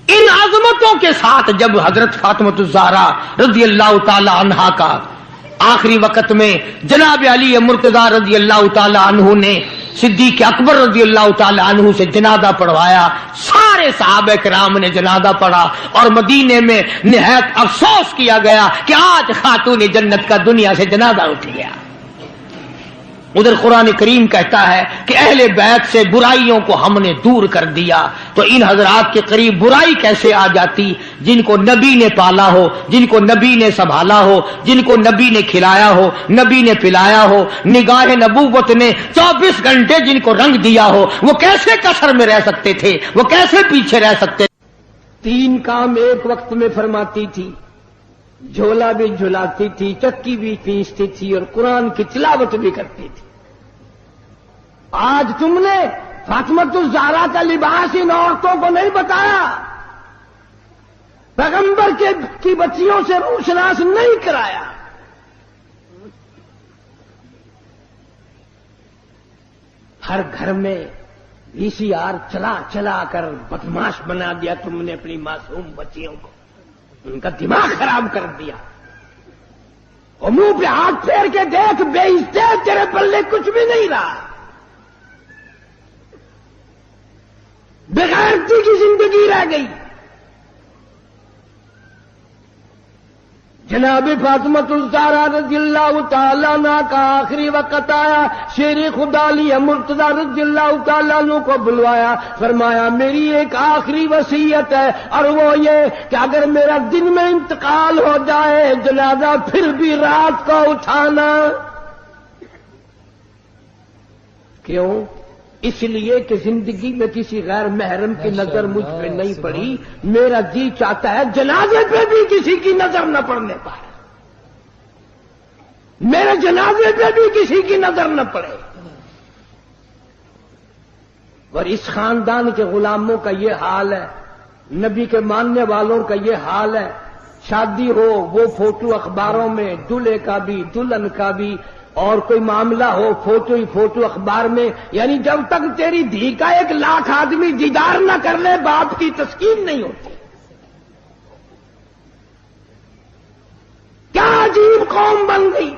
ان عظمتوں کے ساتھ جب حضرت فاطمہ الزہرا رضی اللہ تعالی عنہا کا آخری وقت میں جناب علی مرتضی رضی اللہ تعالی عنہ نے صدیق اکبر رضی اللہ تعالی عنہ سے جنازہ پڑھوایا، سارے صحابہ کرام نے جنازہ پڑھا، اور مدینے میں نہایت افسوس کیا گیا کہ آج خاتون جنت کا دنیا سے جنازہ اٹھ گیا۔ ادھر قرآن کریم کہتا ہے کہ اہل بیت سے برائیوں کو ہم نے دور کر دیا، تو ان حضرات کے قریب برائی کیسے آ جاتی؟ جن کو نبی نے پالا ہو، جن کو نبی نے سنبھالا ہو، جن کو نبی نے کھلایا ہو، نبی نے پلایا ہو، نگاہ نبوت نے 24 گھنٹے جن کو رنگ دیا ہو، وہ کیسے کسر میں رہ سکتے تھے؟ وہ کیسے پیچھے رہ سکتے؟ 3 کام ایک وقت میں فرماتی تھی، جھولا بھی جھلاتی تھی، چکی بھی پیستی تھی، اور قرآن کی تلاوت بھی کرتی تھی۔ آج تم نے فاطمۃ الزہرا کا لباس ان عورتوں کو نہیں بتایا، پیغمبر کی بچیوں سے روشناس نہیں کرایا. ہر گھر میں وی سی آر چلا چلا کر بدماش بنا دیا تم نے اپنی معصوم بچیوں کو، ان کا دماغ خراب کر دیا. اور منہ پہ ہاتھ پھیر کے دیکھ، بے عزتے تیرے پلے کچھ بھی نہیں رہا، بغیرتی کی زندگی رہ گئی. جناب فاطمۃ الزہرا رضی اللہ تعالیٰ عنہ کا آخری وقت آیا. شیر خدا علی مرتضیٰ رضی اللہ تعالیٰ عنہ کو بلوایا، فرمایا میری ایک آخری وصیت ہے، اور وہ یہ کہ اگر میرا دن میں انتقال ہو جائے جنازہ پھر بھی رات کو اٹھانا. کیوں؟ اس لیے کہ زندگی میں کسی غیر محرم کی نظر مجھ پہ نہیں پڑی، میرا جی چاہتا ہے جنازے پہ بھی کسی کی نظر نہ پڑنے پائے، میرے جنازے پہ بھی کسی کی نظر نہ پڑے. اور اس خاندان کے غلاموں کا یہ حال ہے، نبی کے ماننے والوں کا یہ حال ہے. شادی ہو وہ فوٹو اخباروں میں، دلہے کا بھی دلہن کا بھی، اور کوئی معاملہ ہو فوٹو ہی فوٹو اخبار میں. یعنی جب تک تیری دھی کا 1,00,000 آدمی دیدار نہ کر لے باپ کی تسکین نہیں ہوتی. کیا عجیب قوم بن گئی.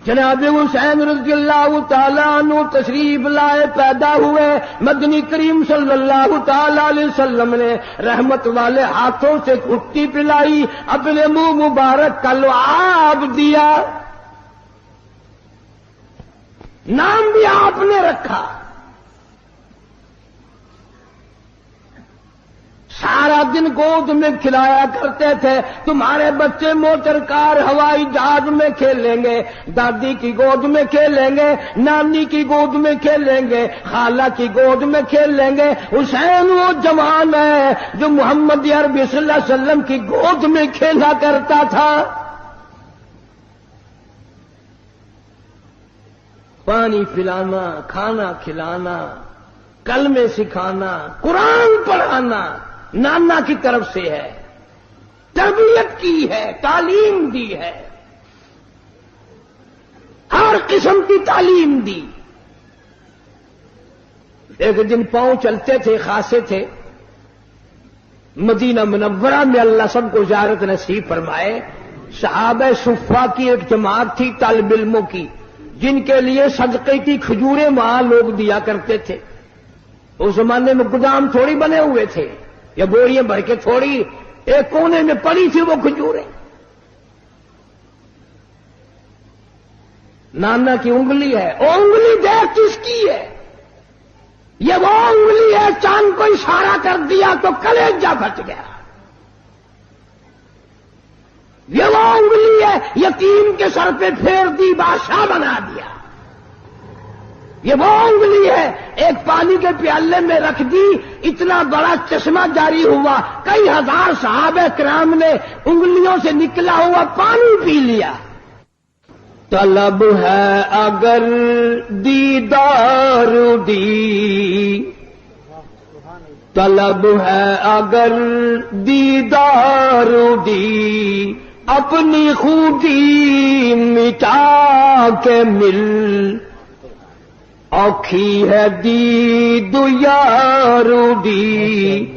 جناب حسین رضی اللہ تعالیٰ عنہ تشریف لائے، پیدا ہوئے. مدنی کریم صلی اللہ تعالیٰ علیہ وسلم نے رحمت والے ہاتھوں سے گھٹی پلائی، اپنے منہ مبارک کا لعاب دیا، نام بھی آپ نے رکھا. سارا دن گود میں کھلایا کرتے تھے. تمہارے بچے موٹر کار ہوائی جہاز میں کھیلیں گے، دادی کی گود میں کھیلیں گے، نانی کی گود میں کھیلیں گے، خالہ کی گود میں کھیلیں گے. حسین وہ جوان ہے جو محمد عربی صلی اللہ علیہ وسلم کی گود میں کھیلا کرتا تھا. پانی پلانا، کھانا کھلانا، کلمے سکھانا، قرآن پڑھانا نانا کی طرف سے ہے، تربیت کی ہے، تعلیم دی ہے، ہر قسم کی تعلیم دی. ایک دن پاؤں چلتے تھے، خاصے تھے مدینہ منورہ میں، اللہ سب کو زیارت نصیب فرمائے. صحابہ صفہ کی ایک جماعت تھی طالب علموں کی، جن کے لیے صدقے کی کھجوریں وہاں لوگ دیا کرتے تھے. اس زمانے میں گودام تھوڑی بنے ہوئے تھے، یا بوریاں بھر کے تھوڑی، ایک کونے میں پڑی تھی وہ کھجوریں. نانا کی انگلی ہے، وہ انگلی دیکھ کس کی ہے؟ یہ وہ انگلی ہے، چاند کو اشارہ کر دیا تو کلیجہ پھٹ گیا. یہ وہ انگلی ہے، یتیم کے سر پہ پھیر دی بادشاہ بنا دیا. یہ وہ انگلی ہے، ایک پانی کے پیالے میں رکھ دی، اتنا بڑا چشمہ جاری ہوا، کئی ہزار صحابہ کرام نے انگلیوں سے نکلا ہوا پانی پی لیا. طلب ہے اگر دیدار دی، طلب ہے اگر دیدار دی، اپنی خوبی مٹا کے مل، اوکھی ہے دید یار دی،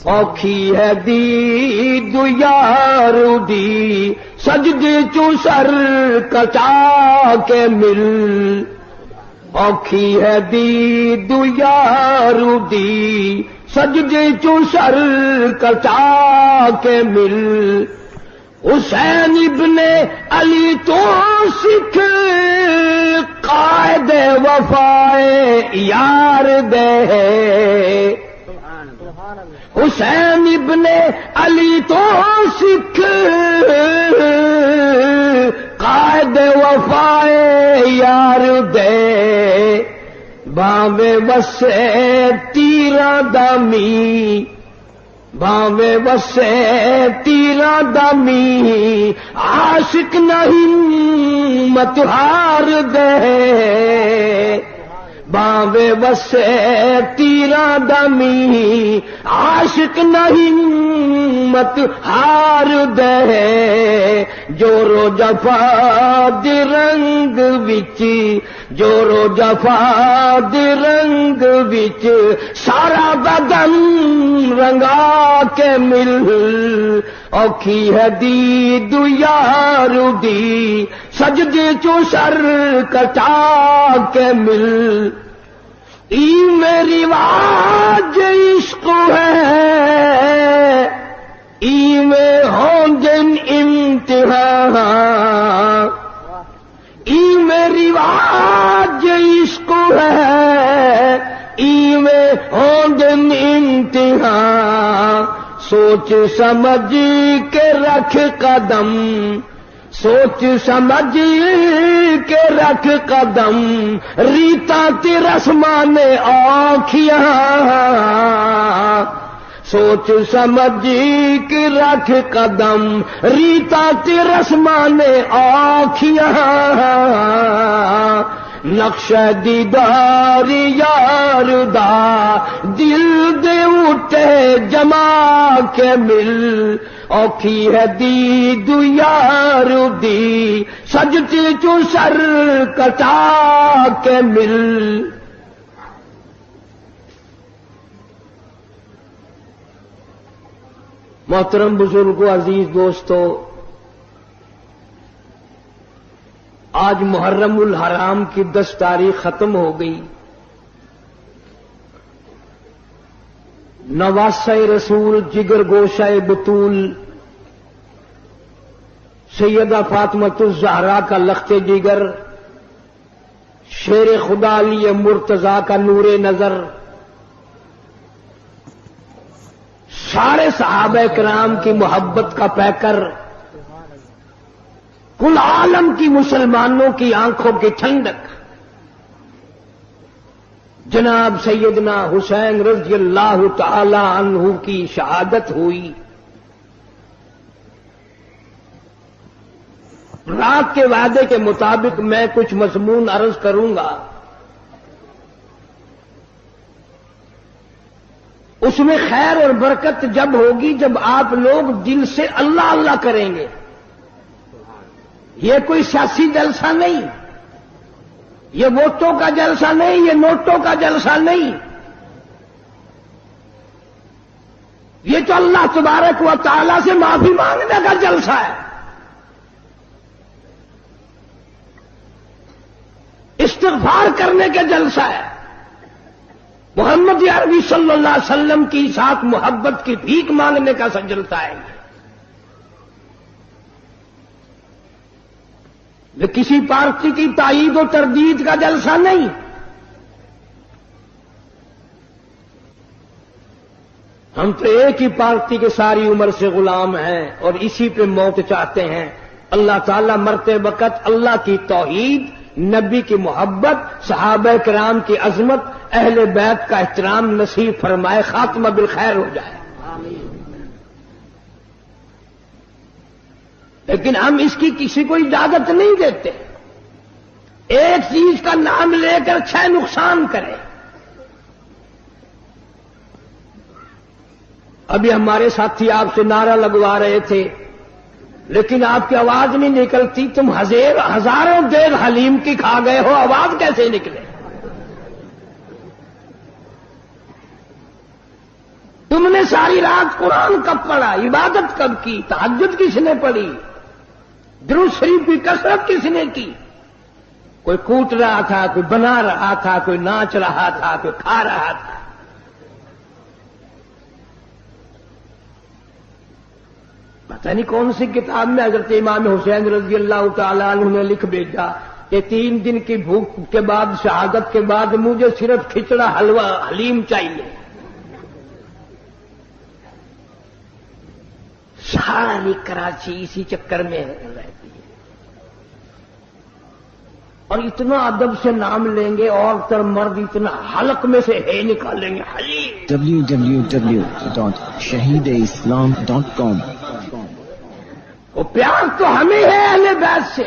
اوکھی ہے دید یار دی، سجدے چو سر کچا کے مل، اوکھی ہے دید یار دی، سجدے چو سر کچا کے مل. حسین ابن علی تو سکھ قائد وفائے یار دے، حسین ابن علی تو سکھ قائد وفائے یار دے، باوے وسے تیرا دامی، باوے وسے تیرا دامی، عاشق نہیں مت ہار دے، باوے وسے تیرا دمی عاشق نہیں مت ہار دے جورو جفا دی رنگ وچ جورو جفا دی رنگ وچ سارا بدن رنگا کے مل اوکھی ہے دید یار دی سجدے چو سر کٹا کے مل ای میری واج عشق ہے ای میں ہوں دن امتحان ای میری واج عشق ہے ای میں ہوں دن امتحان سوچ سمجھ کے رکھ قدم سوچ سمجھ کے رکھ قدم ریتا تی رسمان آنکھیاں سوچ سمجھ کے رکھ قدم ریتا تی رسمان آنکھیاں نقش دیدار یار دا دل دے اٹھے جما کے مل اوکھی ہے دید یار دی سجتی چو سر کٹا کے مل محترم بزرگوں عزیز دوستو آج محرم الحرام کی 10 تاریخ ختم ہو گئی نواسہ رسول جگر گوشہ بطول سیدہ فاطمۃ الزہرا کا لخت جگر شیر خدا علی مرتضی کا نور نظر سارے صحابہ کرام کی محبت کا پیکر کل عالم کی مسلمانوں کی آنکھوں کی ٹھنڈک جناب سیدنا حسین رضی اللہ تعالی عنہ کی شہادت ہوئی رات کے وعدے کے مطابق میں کچھ مضمون عرض کروں گا اس میں خیر اور برکت جب ہوگی جب آپ لوگ دل سے اللہ اللہ کریں گے یہ کوئی سیاسی جلسہ نہیں یہ ووٹوں کا جلسہ نہیں یہ نوٹوں کا جلسہ نہیں یہ تو اللہ تبارک و تعالی سے معافی مانگنے کا جلسہ ہے استغفار کرنے کا جلسہ ہے محمد عربی صلی اللہ علیہ وسلم کی ساتھ محبت کی بھیک مانگنے کا جلسہ ہے یہ کسی پارٹی کی تائید و تردید کا جلسہ نہیں ہم تو ایک ہی پارٹی کے ساری عمر سے غلام ہیں اور اسی پہ موت چاہتے ہیں اللہ تعالیٰ مرتے وقت اللہ کی توحید نبی کی محبت صحابہ کرام کی عظمت اہل بیت کا احترام نصیب فرمائے خاتمہ بالخیر ہو جائے لیکن ہم اس کی کسی کو اجازت نہیں دیتے ایک چیز کا نام لے کر 6 نقصان کرے ابھی ہمارے ساتھی آپ سے نعرہ لگوا رہے تھے لیکن آپ کی آواز نہیں نکلتی تم ہزاروں دیر حلیم کی کھا گئے ہو آواز کیسے نکلے تم نے ساری رات قرآن کب پڑھا عبادت کب کی تہجد کس نے پڑھی درود شریف کی کثرت کس نے کی کوئی کوٹ رہا تھا کوئی بنا رہا تھا کوئی ناچ رہا تھا کوئی کھا رہا تھا پتہ نہیں کون سی کتاب میں حضرت امام حسین رضی اللہ تعالیٰ عنہ نے لکھ بھیجا کہ 3 دن کی بھوک کے بعد شہادت کے بعد مجھے صرف کھچڑا حلوہ حلیم چاہیے ساری کراچی اسی چکر میں رہتی ہے اور اتنا ادب سے نام لیں گے عورت اور مرد اتنا حلق میں سے ہے نکالیں گے حلیم www.shahideislam.com وہ پیار تو ہمیں ہے اہل بیت سے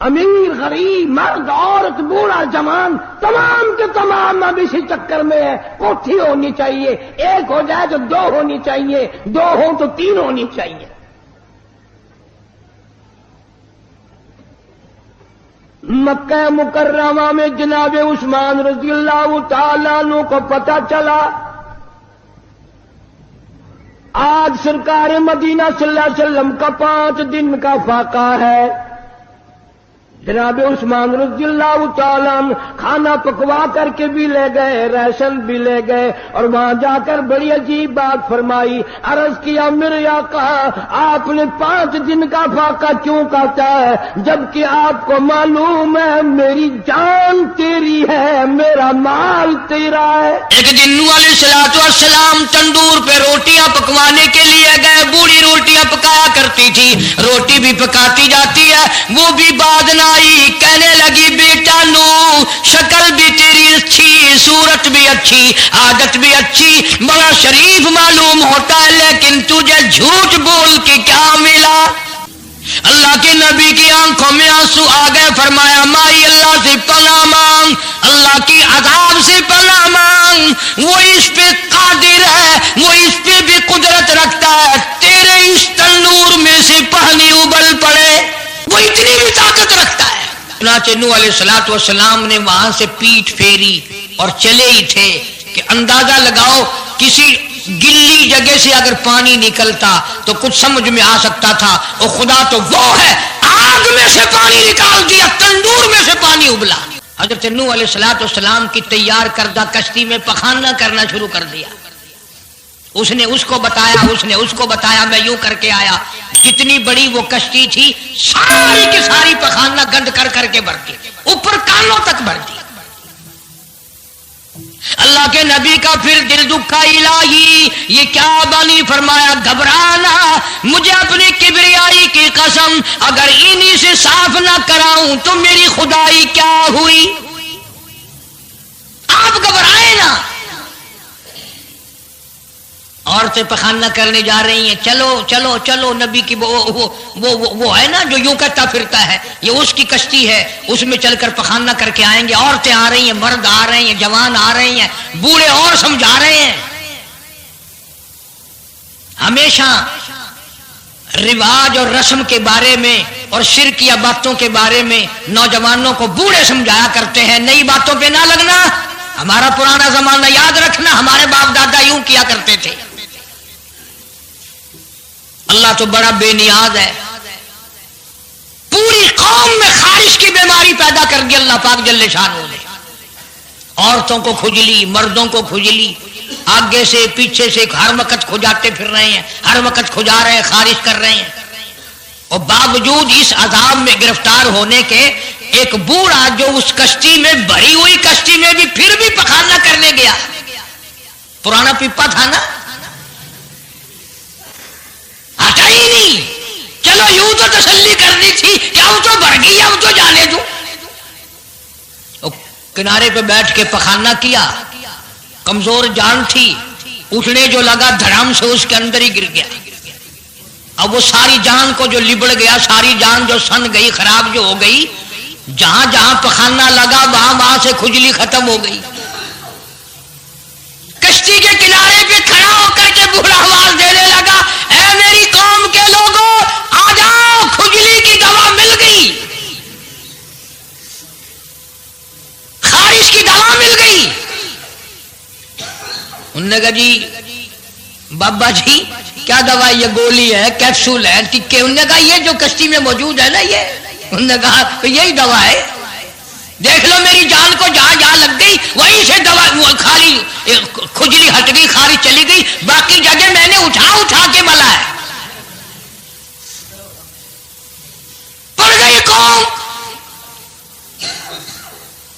امیر غریب مرد عورت بوڑھا جوان تمام کے تمام اب اسی چکر میں ہے. کوٹھی ہونی چاہیے، ایک ہو جائے تو دو ہونی چاہیے، دو ہوں تو تین ہونی چاہیے. مکہ مکرمہ میں جناب عثمان رضی اللہ تعالیٰ عنہ کو پتہ چلا آج سرکار مدینہ صلی اللہ علیہ وسلم کا 5 دن کا فاقہ ہے. جناب عثمان رضی اللہ تعالیٰ عنہ کھانا پکوا کر کے بھی لے گئے، راشن بھی لے گئے، اور وہاں جا کر بڑی عجیب بات فرمائی. عرض کیا میرے آقا آپ نے 5 دن کا فاقہ کیوں کہتا ہے جبکہ آپ کو معلوم ہے میری جان تیری ہے، میرا مال تیرا ہے. ایک دن نوح علیہ السلام تندور پہ روٹیاں پکوانے کے لیے گئے. بوڑھی روٹیاں پکایا کرتی تھی، روٹی بھی پکاتی جاتی ہے، وہ بھی بعد نہ آئی. کہنے لگی بیٹا نو شکل بھی تیری اچھی، صورت بھی اچھی، عادت بھی اچھی، بڑا شریف معلوم ہوتا ہے، لیکن تجھے جھوٹ بول کے کیا ملا؟ اللہ کے نبی کی آنکھوں میں آنسو آ گئے. فرمایا مائی اللہ سے پناہ مانگ، اللہ کی عذاب سے پناہ مانگ. وہ اس پہ قادر ہے، وہ اس پہ بھی قدرت رکھتا ہے. تیرے اس تنور میں سے پانی ابل پڑے، وہ اتنی بھی طاقت رکھتا ہے. چنانچہ نوح علیہ السلام نے وہاں سے پیٹھ پھیری اور چلے ہی تھے کہ اندازہ لگاؤ کسی گلی جگہ سے اگر پانی نکلتا تو کچھ سمجھ میں آ سکتا تھا. اور خدا تو وہ ہے آگ میں سے پانی نکال دیا، تندور میں سے پانی ابلا. حضرت نوح علیہ السلام کی تیار کردہ کشتی میں پخانا کرنا شروع کر دیا. اس نے اس کو بتایا، اس نے اس کو بتایا، میں یوں کر کے آیا. کتنی بڑی وہ کشتی تھی، ساری کی ساری پخانا گند کر کر کے بھرتی، اوپر کانوں تک بھرتی. اللہ کے نبی کا پھر دل دکھا، الہی یہ کیا بنی؟ فرمایا گھبرانا، مجھے اپنی کبریائی کی قسم اگر انہی سے صاف نہ کراؤں تو میری خدائی کیا ہوئی؟ آپ گھبرائے نا. عورتیں پخانہ کرنے جا رہی ہیں، چلو چلو چلو. نبی کی وہ ہے نا جو یوں کرتا پھرتا ہے، یہ اس کی کشتی ہے، اس میں چل کر پخانہ کر کے آئیں گے. عورتیں آ رہی ہیں، مرد آ رہے ہیں، جوان آ رہے ہیں، بوڑھے اور سمجھا رہے ہیں. ہمیشہ رواج اور رسم کے بارے میں اور شرکیہ باتوں کے بارے میں نوجوانوں کو بوڑھے سمجھایا کرتے ہیں. نئی باتوں پہ نہ لگنا، ہمارا پرانا زمانہ یاد رکھنا، ہمارے باپ دادا یوں کیا کرتے تھے. اللہ تو بڑا بے نیاز ہے. پوری قوم میں خارش کی بیماری پیدا کر دی اللہ پاک جل شانہ نے. عورتوں کو کھجلی، مردوں کو کھجلی، آگے سے پیچھے سے ہر وقت کھجاتے پھر رہے ہیں، ہر وقت کھجا رہے ہیں، خارش کر رہے ہیں. اور باوجود اس عذاب میں گرفتار ہونے کے ایک بوڑھا جو اس کشتی میں بھری ہوئی کشتی میں بھی پھر بھی پخانہ کرنے گیا. پرانا پپا تھا نا، ہٹا ہی نہیں. چلو یوں تو تسلی کرنی تھی کہ اب تو بڑھ گئی، اب تو جانے دوں. کنارے پہ بیٹھ کے پخانہ کیا، کمزور جان تھی، اٹھنے جو لگا دھڑام سے اس کے اندر ہی گر گیا. اب وہ ساری جان کو جو لبڑ گیا، ساری جان جو سن گئی، خراب جو ہو گئی، جہاں جہاں پخانہ لگا وہاں وہاں سے کھجلی ختم ہو گئی. کشتی کے کنارے پہ کھڑا ہو کر کے بوڑھا آواز دینے لگا، اے میری قوم کے لوگوں آ جاؤ، کھجلی کی دوا مل گئی، خارش کی دوا مل گئی. انہوں نے کہا جی بابا جی کیا دوا؟ یہ گولی ہے، کیپسول ہے، ٹکے. انہوں نے کہا یہ جو کشتی میں موجود ہے نا، یہ. انہوں نے کہا یہی دوا ہے، دیکھ لو میری جان کو جہاں جہاں لگ گئی وہیں سے دوا خالی کھجلی ہٹ گئی، خارش چلی گئی، باقی جگہ میں نے اٹھا اٹھا کے ملا ہے. پڑ گئی قوم.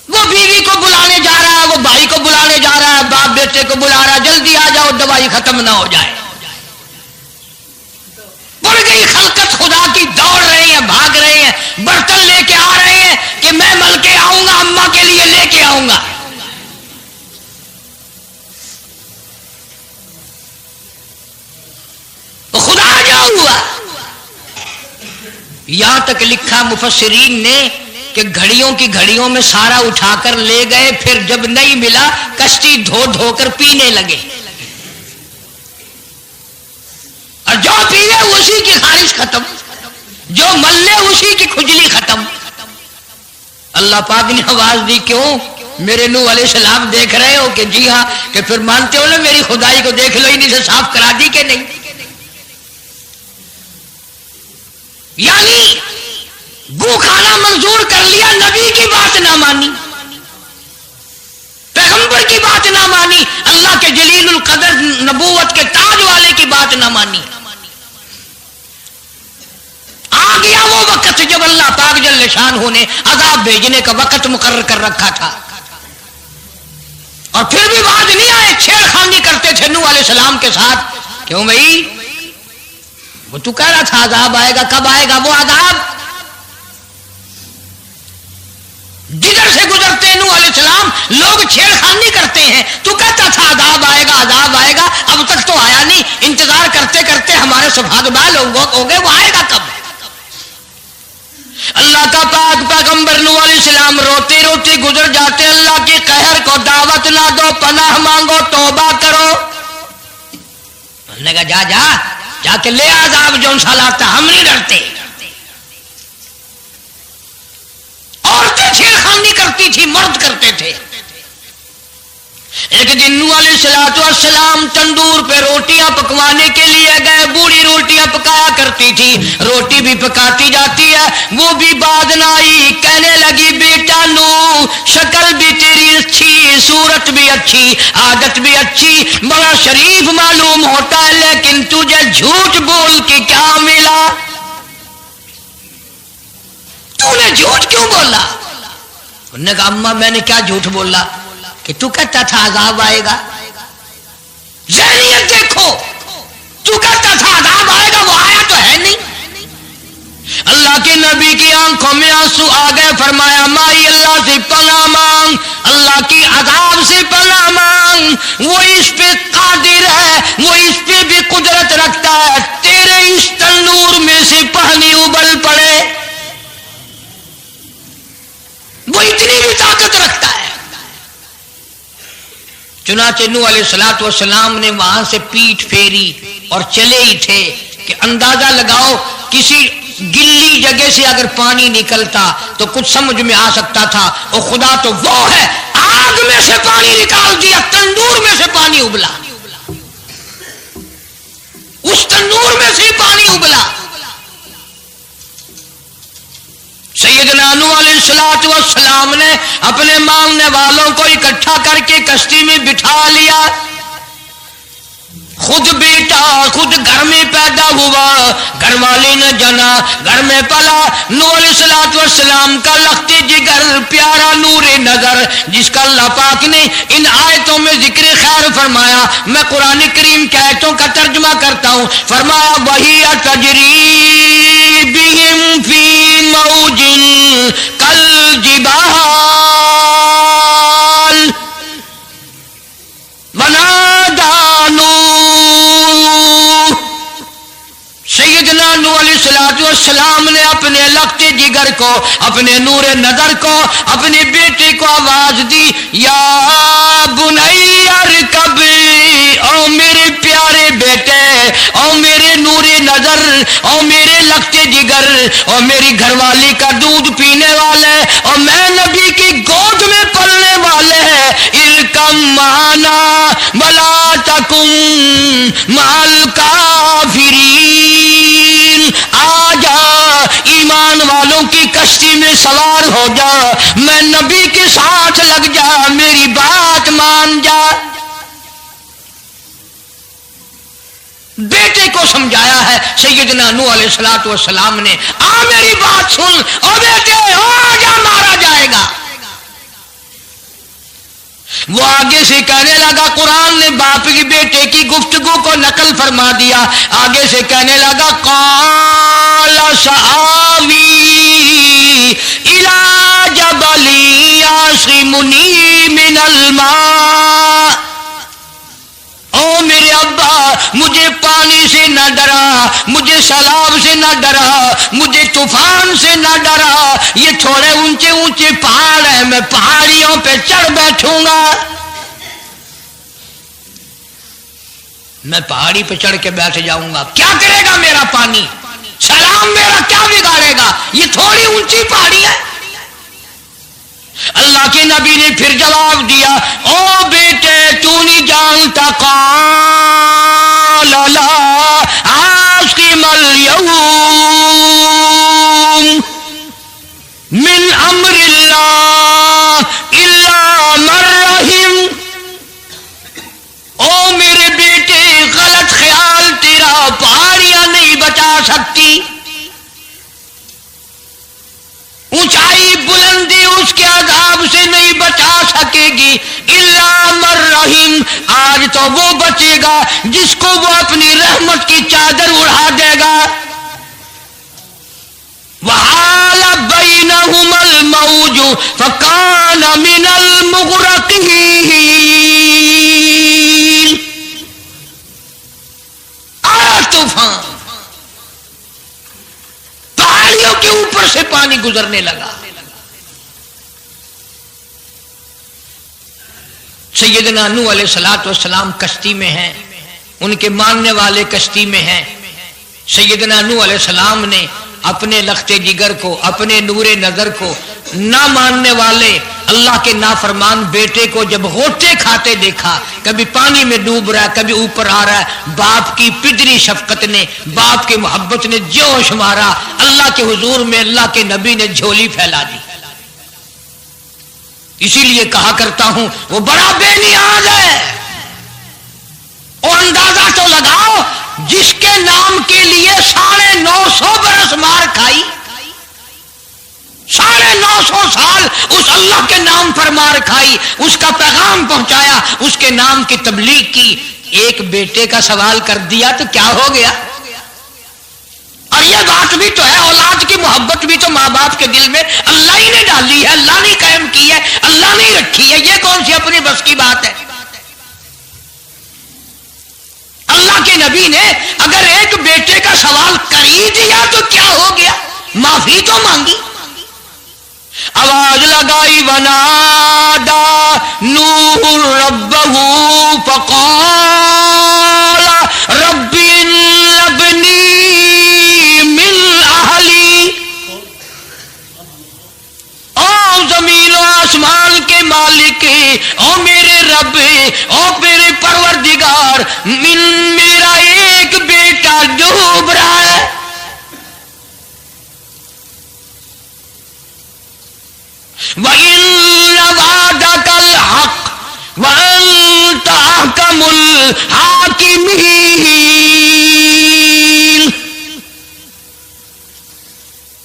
وہ بیوی کو بلانے جا رہا ہے، وہ بھائی کو بلانے جا رہا ہے، باپ بیٹے کو بلا رہا ہے، جلدی آ جاؤ دوائی ختم نہ ہو جائے. پڑ گئی خلقت خدا کی، دوڑ رہے ہیں، بھاگ رہے ہیں، برتن لے کے آ رہے ہیں کہ میں مل کے آؤں گا، اماں کے لیے لے کے آؤں گا. تو خدا کیا ہوا؟ یہاں تک لکھا مفسرین نے کہ گھڑیوں کی گھڑیوں میں سارا اٹھا کر لے گئے، پھر جب نہیں ملا کشتی دھو دھو کر پینے لگے، اور جو پیے اسی کی خارش ختم، جو ملے اسی کی کھجلی ختم۔ اللہ پاک نے آواز دی، کیوں میرے نوح علیہ السلام دیکھ رہے ہو؟ کہ جی ہاں، کہ پھر مانتے ہو نا میری خدائی کو، دیکھ لو انہیں سے صاف کرا دی کہ نہیں؟ یعنی گو کھانا منظور کر لیا، نبی کی بات نہ مانی، پیغمبر کی بات نہ مانی، اللہ کے جلیل القدر نبوت کے تاج والے کی بات نہ مانی۔ آ گیا وہ وقت جب اللہ پاک جل شانہ نے عذاب بھیجنے کا وقت مقرر کر رکھا تھا، اور پھر بھی باز نہیں آئے، چھیڑ خانی کرتے تھے نوح علیہ السلام کے ساتھ۔ کیوں بھائی؟ وہ تو کہہ رہا تھا عذاب آئے گا، کب آئے گا وہ عذاب؟ جدھر سے گزرتے نوح علیہ السلام لوگ چھیڑ خانی کرتے ہیں، تو کہتا تھا عذاب آئے گا، عذاب آئے گا، اب تک تو آیا نہیں، انتظار کرتے کرتے ہمارے سبحان بال ہو گئے، وہ آئے گا کب؟ اللہ کا پاک پیغمبر نوح علیہ السلام روتی روتی گزر جاتے، اللہ کی قہر کو دعوت نہ دو، پناہ مانگو، توبہ کرو۔ انہوں نے کہا جا جا جا کے لے عذاب جو سال آتا، ہم نہیں ڈرتے۔ عورتیں چھیڑخانی کرتی تھی، مرد کرتے تھے۔ ایک دن نوح علیہ السلام تندور پہ روٹیاں پکوانے کے لیے گئے، بوڑھی روٹیاں پکایا کرتی تھی، روٹی بھی پکاتی جاتی ہے، وہ بھی بعد نہ آئی، کہنے لگی بیٹا نوح شکل بھی تیری اچھی، صورت بھی اچھی، عادت بھی اچھی، بڑا شریف معلوم ہوتا ہے، لیکن تجھے جھوٹ بول کے کیا ملا؟ تو نے جھوٹ کیوں بولا؟ انہوں نے کہا اماں میں نے کیا جھوٹ بولا کہ تو کہتا تھا عذاب آئے گا؟ ذہنیت دیکھو، تو کہتا تھا عذاب آئے گا، وہ آیا تو ہے نہیں۔ اللہ کے نبی کی آنکھوں میں آنسو آ گئے، فرمایا مائی اللہ سے پناہ مانگ، اللہ کی عذاب سے پناہ مانگ، وہ اس پہ قادر ہے، وہ اس پہ بھی قدرت رکھتا ہے، تیرے اس تنور میں سے پانی ابل پڑے، وہ اتنی بھی طاقت رکھتا ہے۔ چنانچہ نوح علیہ السلام نے وہاں سے پیٹھ پھیری اور چلے ہی تھے کہ اندازہ لگاؤ کسی گلی جگہ سے اگر پانی نکلتا تو کچھ سمجھ میں آ سکتا تھا، اور خدا تو وہ ہے، آگ میں سے پانی نکال دیا، تندور میں سے پانی ابلا، اس تندور میں سے پانی ابلا۔ سیدنا نوح علیہ السلام نے اپنے مانگنے والوں کو اکٹھا کر کے کشتی میں بٹھا لیا، خود بیٹا، خود گھر میں پیدا ہوا، گھر والی نے جنا، گھر میں پلا۔ نوح علیہ السلام کا لخت جگر، پیارا نور نظر، جس کا اللہ پاک نے ان آیتوں میں ذکر خیر فرمایا۔ میں قرآن کریم کی آیتوں کا ترجمہ کرتا ہوں۔ فرمایا وہی تجری بہم فی موج کالجبال ونادى نوح، سیدنا نوح علیہ السلام نے اپنے لخت جگر کو، اپنے نور نظر کو، اپنے بیٹے کو آواز دی، یا بنی ارکب، او میرے پیارے بیٹے، او میرے نور نظر، او میرے لخت جگر، او میری گھر والی کا دودھ پینے والے، اور میں نبی کی گود میں پلنے والے ہیں، ارکم معنا ولا تکن مع الکافرین، آ جا ایمان والوں کی کشتی میں سوار ہو جا، میں نبی کے ساتھ لگ جا، میری بات مان جا۔ بیٹے کو سمجھایا ہے سیدنا نوح علیہ السلام نے، آ میری بات سن، او بیٹے آ جا، مارا جائے گا۔ وہ آگے سے کہنے لگا، قرآن نے باپ کی بیٹے کی گفتگو کو نقل فرما دیا، آگے سے کہنے لگا قال سآوی الی جبل یعصمنی من الماء، او میرے ابا مجھے پانی سے نہ ڈرا، مجھے سیلاب سے نہ ڈرا، مجھے طوفان سے نہ ڈرا، یہ تھوڑے اونچے اونچے پہاڑ ہیں، میں پہاڑیوں پہ چڑھ بیٹھوں گا، میں پہاڑی پہ چڑھ کے بیٹھ جاؤں گا، کیا کرے گا میرا پانی؟ سلام میرا کیا بگاڑے گا؟ یہ تھوڑی اونچی پہاڑی ہے۔ اللہ کے نبی نے پھر جواب دیا، او بیٹے تو نہیں جانتا، قال لا عاصم اليوم من امر اللہ الا من رحم۔ او میرے بیٹے، غلط خیال تیرا، پہاڑیاں نہیں بچا سکتی، اونچائی بلندی اس کے عذاب سے نہیں بچا سکے گی، الا من رحم، آج تو وہ بچے گا جس کو وہ اپنی رحمت کی چادر اڑا دے گا۔ وحال بینہما الموج فکان من المغرقین، آیا طوفان، پہاڑیوں کے اوپر سے پانی گزرنے لگا۔ سیدنا نوح علیہ الصلوۃ والسلام کشتی میں ہیں، ان کے ماننے والے کشتی میں ہیں۔ سیدنا نوح علیہ السلام نے اپنے لخت جگر کو، اپنے نور نظر کو، نہ ماننے والے اللہ کے نافرمان بیٹے کو جب غوطے کھاتے دیکھا، کبھی پانی میں ڈوب رہا ہے، کبھی اوپر آ رہا ہے، باپ کی پدری شفقت نے، باپ کی محبت نے جوش مارا، اللہ کے حضور میں اللہ کے نبی نے جھولی پھیلا دی۔ اسی لیے کہا کرتا ہوں وہ بڑا بے نیاز ہے، اور اندازہ تو لگاؤ جس کے نام کے لیے 950 برس مار کھائی، 950 سال اس اللہ کے نام پر مار کھائی، اس کا پیغام پہنچایا، اس کے نام کی تبلیغ کی، ایک بیٹے کا سوال کر دیا تو کیا ہو گیا؟ اور یہ بات بھی تو ہے، اولاد کی محبت بھی تو ماں باپ کے دل میں اللہ ہی نے ڈالی ہے، اللہ نے قائم کی ہے، اللہ نے رکھی ہے، یہ کون سی اپنی بس کی بات ہے؟ اللہ کے نبی نے اگر ایک بیٹے کا سوال کر ہی دیا تو کیا ہو گیا؟ معافی تو مانگی، آواز لگائی، ونادا نوح ربہ فقال رب ابنی من اہلی، او زمین و آسمان کے مالک، او میرے رب، او میرے پروردگار، میرا ایک بیٹا ڈوب رہا ہے۔ وَإِنَّ وَعْدَكَ الْحَقُّ وَأَنْتَ أَحْكَمُ الْحَاكِمِينَ،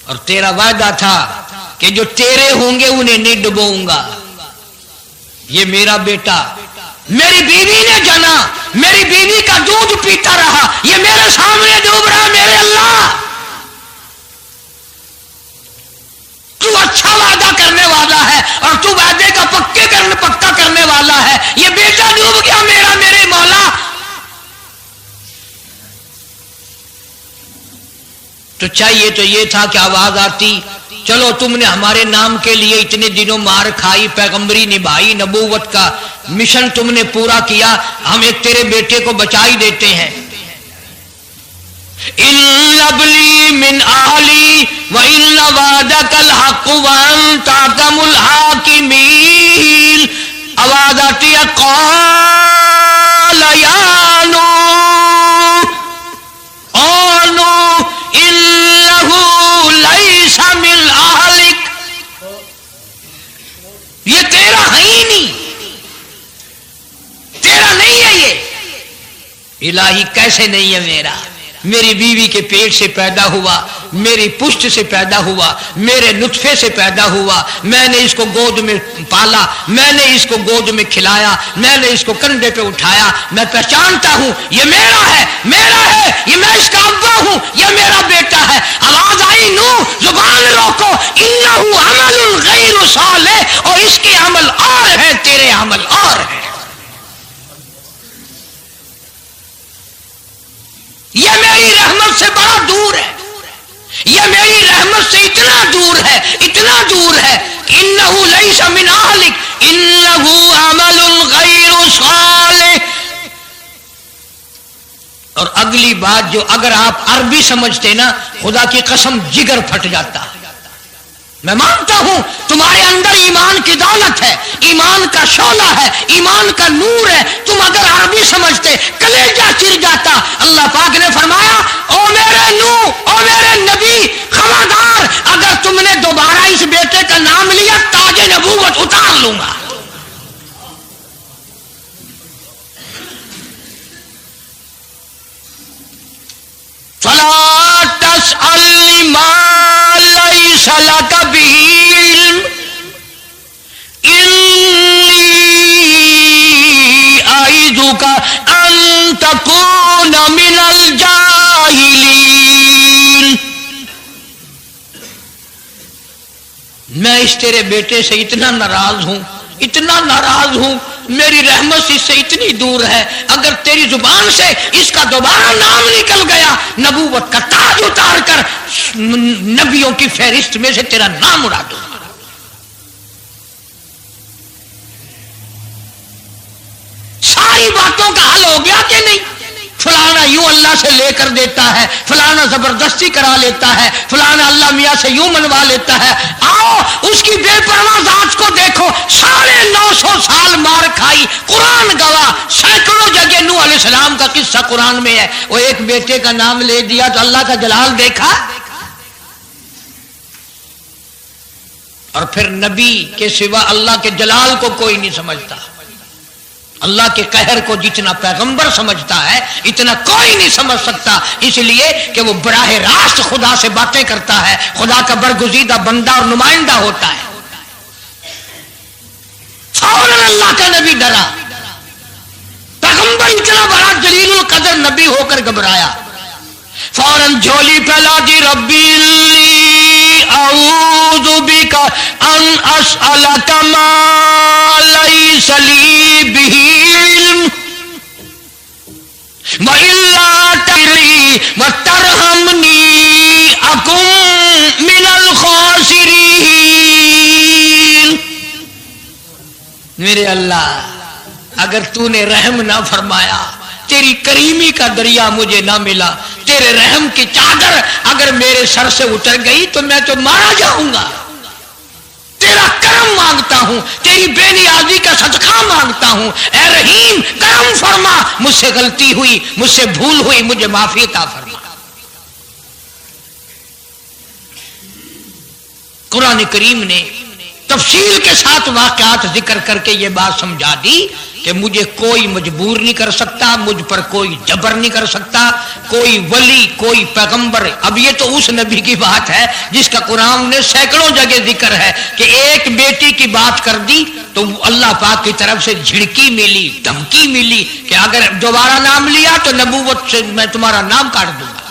اور تیرا وعدہ تھا کہ جو تیرے ہوں گے انہیں نہیں ڈبوؤں گا۔ یہ میرا بیٹا میری بیوی نے جنا، میری بیوی کا دودھ پیتا رہا، یہ میرے سامنے ڈوب رہا، میرے اللہ تو اچھا وعدہ کرنے والا ہے، اور تو وعدے کا پکا کرنے والا ہے، یہ بیٹا ڈوب گیا میرا، میرے مولا۔ تو چاہیے تو یہ تھا کہ آواز آتی، چلو تم نے ہمارے نام کے لیے اتنے دنوں مار کھائی، پیغمبری نبھائی، نبوت کا مشن تم نے پورا کیا، ہم ایک تیرے بیٹے کو بچا ہی دیتے ہیں۔ ان ابلی من اہلی وان وعدک الحق وانت احکم الحاکمین، آواز آتی ہے، قال یا نوح، او نوح انہ لیس من اہلک، یہ تیرا ہے ہی نہیں، تیرا نہیں ہے یہ۔ الہی کیسے نہیں ہے میرا؟ میری بیوی کے پیٹ سے پیدا ہوا، میری پشت سے پیدا ہوا، میرے نطفے سے پیدا ہوا، میں نے اس کو گود میں پالا، میں نے اس کو گود میں کھلایا، میں نے اس کو کندھے پہ اٹھایا، میں پہچانتا ہوں یہ میرا ہے، میرا ہے، یہ میں اس کا ابا ہوں، یہ میرا بیٹا ہے۔ آواز آئی، نوح زبان روکو، انہ عمل غیر صالح، اور اس کے عمل اور ہے، تیرے عمل اور ہے۔ یہ میری رحمت سے بڑا دور ہے، یہ میری رحمت سے اتنا دور ہے، اتنا دور ہے، انہو لیس من اہلک انہو عمل غیر صالح۔ اور اگلی بات جو اگر آپ عربی سمجھتے نا، خدا کی قسم جگر پھٹ جاتا۔ میں مانتا ہوں تمہارے اندر ایمان کی دولت ہے، ایمان کا شعلہ ہے، ایمان کا نور ہے، تم اگر عربی سمجھتے کلیجہ چر جاتا۔ اللہ پاک نے فرمایا او میرے نوح، او میرے نبی، خبردار اگر تم نے دوبارہ اس بیٹے کا نام لیا تاج نبوت اتار لوں گا۔ فلا تسألنی ما لیس لک بہ علم انی اعظک ان تکون من الجاہلین۔ میں اس تیرے بیٹے سے اتنا ناراض ہوں، اتنا ناراض ہوں، میری رحمت اس سے اتنی دور ہے، اگر تیری زبان سے اس کا دوبارہ نام نکل گیا، نبوت کا تاج اتار کر نبیوں کی فہرست میں سے تیرا نام اڑا دوں۔ ساری باتوں کا حل ہو گیا کہ نہیں؟ فلانا یوں اللہ سے لے کر دیتا ہے، فلانا زبردستی کرا لیتا ہے، فلانا اللہ میاں سے یوں منوا لیتا ہے۔ آؤ اس کی بے پرواہ ذات کو دیکھو، 950 سال مار کھائی، قرآن گواہ، سینکڑوں جگہ نوح علیہ السلام کا قصہ قرآن میں ہے، وہ ایک بیٹے کا نام لے دیا تو اللہ کا جلال دیکھا۔ اور پھر نبی کے سوا اللہ کے جلال کو کوئی نہیں سمجھتا، اللہ کے قہر کو جتنا پیغمبر سمجھتا ہے اتنا کوئی نہیں سمجھ سکتا، اس لیے کہ وہ براہ راست خدا سے باتیں کرتا ہے، خدا کا برگزیدہ بندہ اور نمائندہ ہوتا ہے۔ فوراً اللہ کا نبی ڈرا، پیغمبر اتنا بڑا جلیل القدر نبی ہو کر گھبرایا، فوراً جھولی پھیلا دی، ربی اعوذ بک ان اسألک ما لیس لی بہ علم وإلا تغفر وترحمنی اکن من الخاسرین۔ میرے اللہ اگر تو نے رحم نہ فرمایا، تیری کریمی کا دریا مجھے نہ ملا، تیرے رحم کی چادر اگر میرے سر سے اتر گئی تو میں تو مارا جاؤں گا۔ تیرا کرم مانگتا ہوں، تیری بے نیازی کا صدقہ مانگتا ہوں، اے رحیم کرم فرما، مجھ سے غلطی ہوئی، مجھ سے بھول ہوئی، مجھے معافی عطا فرما۔ قرآن کریم نے تفصیل کے ساتھ واقعات ذکر کر کے یہ بات سمجھا دی کہ مجھے کوئی مجبور نہیں کر سکتا، مجھ پر کوئی جبر نہیں کر سکتا، کوئی ولی، کوئی پیغمبر۔ اب یہ تو اس نبی کی بات ہے جس کا قرآن نے سینکڑوں جگہ ذکر ہے کہ ایک بیٹی کی بات کر دی تو اللہ پاک کی طرف سے جھڑکی ملی، دھمکی ملی کہ اگر دوبارہ نام لیا تو نبوت سے میں تمہارا نام کاٹ دوں گا۔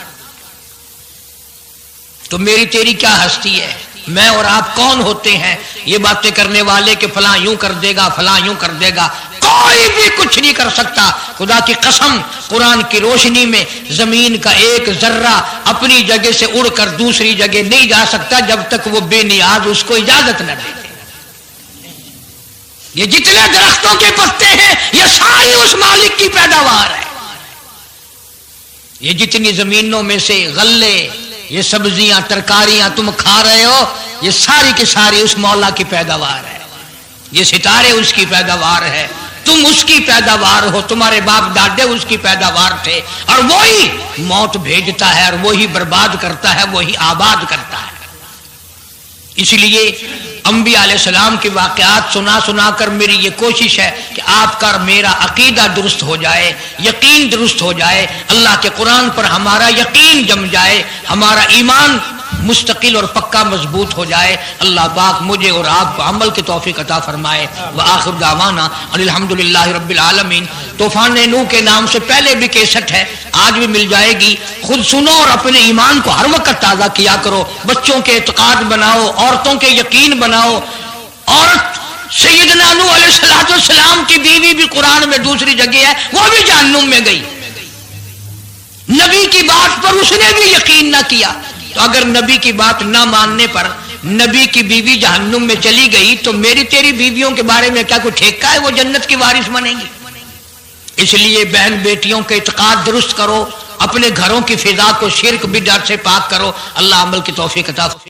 تو میری تیری کیا ہستی ہے؟ میں اور آپ کون ہوتے ہیں یہ باتیں کرنے والے کہ فلاں یوں کر دے گا، فلاں یوں کر دے گا؟ کوئی بھی کچھ نہیں کر سکتا۔ خدا کی قسم قرآن کی روشنی میں زمین کا ایک ذرہ اپنی جگہ سے اڑ کر دوسری جگہ نہیں جا سکتا جب تک وہ بے نیاز اس کو اجازت نہ دے۔ یہ جتنے درختوں کے پتے ہیں یہ ساری اس مالک کی پیداوار ہے۔ یہ جتنی زمینوں میں سے غلے، یہ سبزیاں، ترکاریاں تم کھا رہے ہو، یہ ساری کی ساری اس مولا کی پیداوار ہے۔ یہ ستارے اس کی پیداوار ہے، تم اس کی پیداوار ہو، تمہارے باپ دادے اس کی پیداوار تھے، اور وہی موت بھیجتا ہے اور وہی برباد کرتا ہے، وہی آباد کرتا ہے۔ اس لیے انبیاء علیہ السلام کے واقعات سنا سنا کر میری یہ کوشش ہے کہ آپ کا میرا عقیدہ درست ہو جائے، یقین درست ہو جائے، اللہ کے قرآن پر ہمارا یقین جم جائے، ہمارا ایمان مستقل اور پکا مضبوط ہو جائے۔ اللہ پاک مجھے اور آپ کو عمل کی توفیق عطا فرمائے۔ وآخر دعوانا الحمدللہ رب العالمین۔ طوفان نوح کے نام سے پہلے بھی کیسٹ ہے، آج بھی مل جائے گی، خود سنو اور اپنے ایمان کو ہر وقت تازہ کیا کرو۔ بچوں کے اعتقاد بناؤ، عورتوں کے یقین بناؤ۔ عورت سیدنا نوح علیہ السلام کی بیوی بھی قرآن میں دوسری جگہ ہے، وہ بھی جہنم میں گئی۔ نبی کی بات پر اس نے بھی یقین نہ کیا، تو اگر نبی کی بات نہ ماننے پر نبی کی بیوی جہنم میں چلی گئی تو میری تیری بیویوں کے بارے میں کیا کوئی ٹھیکہ ہے وہ جنت کی وارث بنیں گی؟ اس لیے بہن بیٹیوں کے اعتقاد درست کرو، اپنے گھروں کی فضا کو شرک بدعت سے پاک کرو۔ اللہ عمل کی توفیق عطا فرمائے۔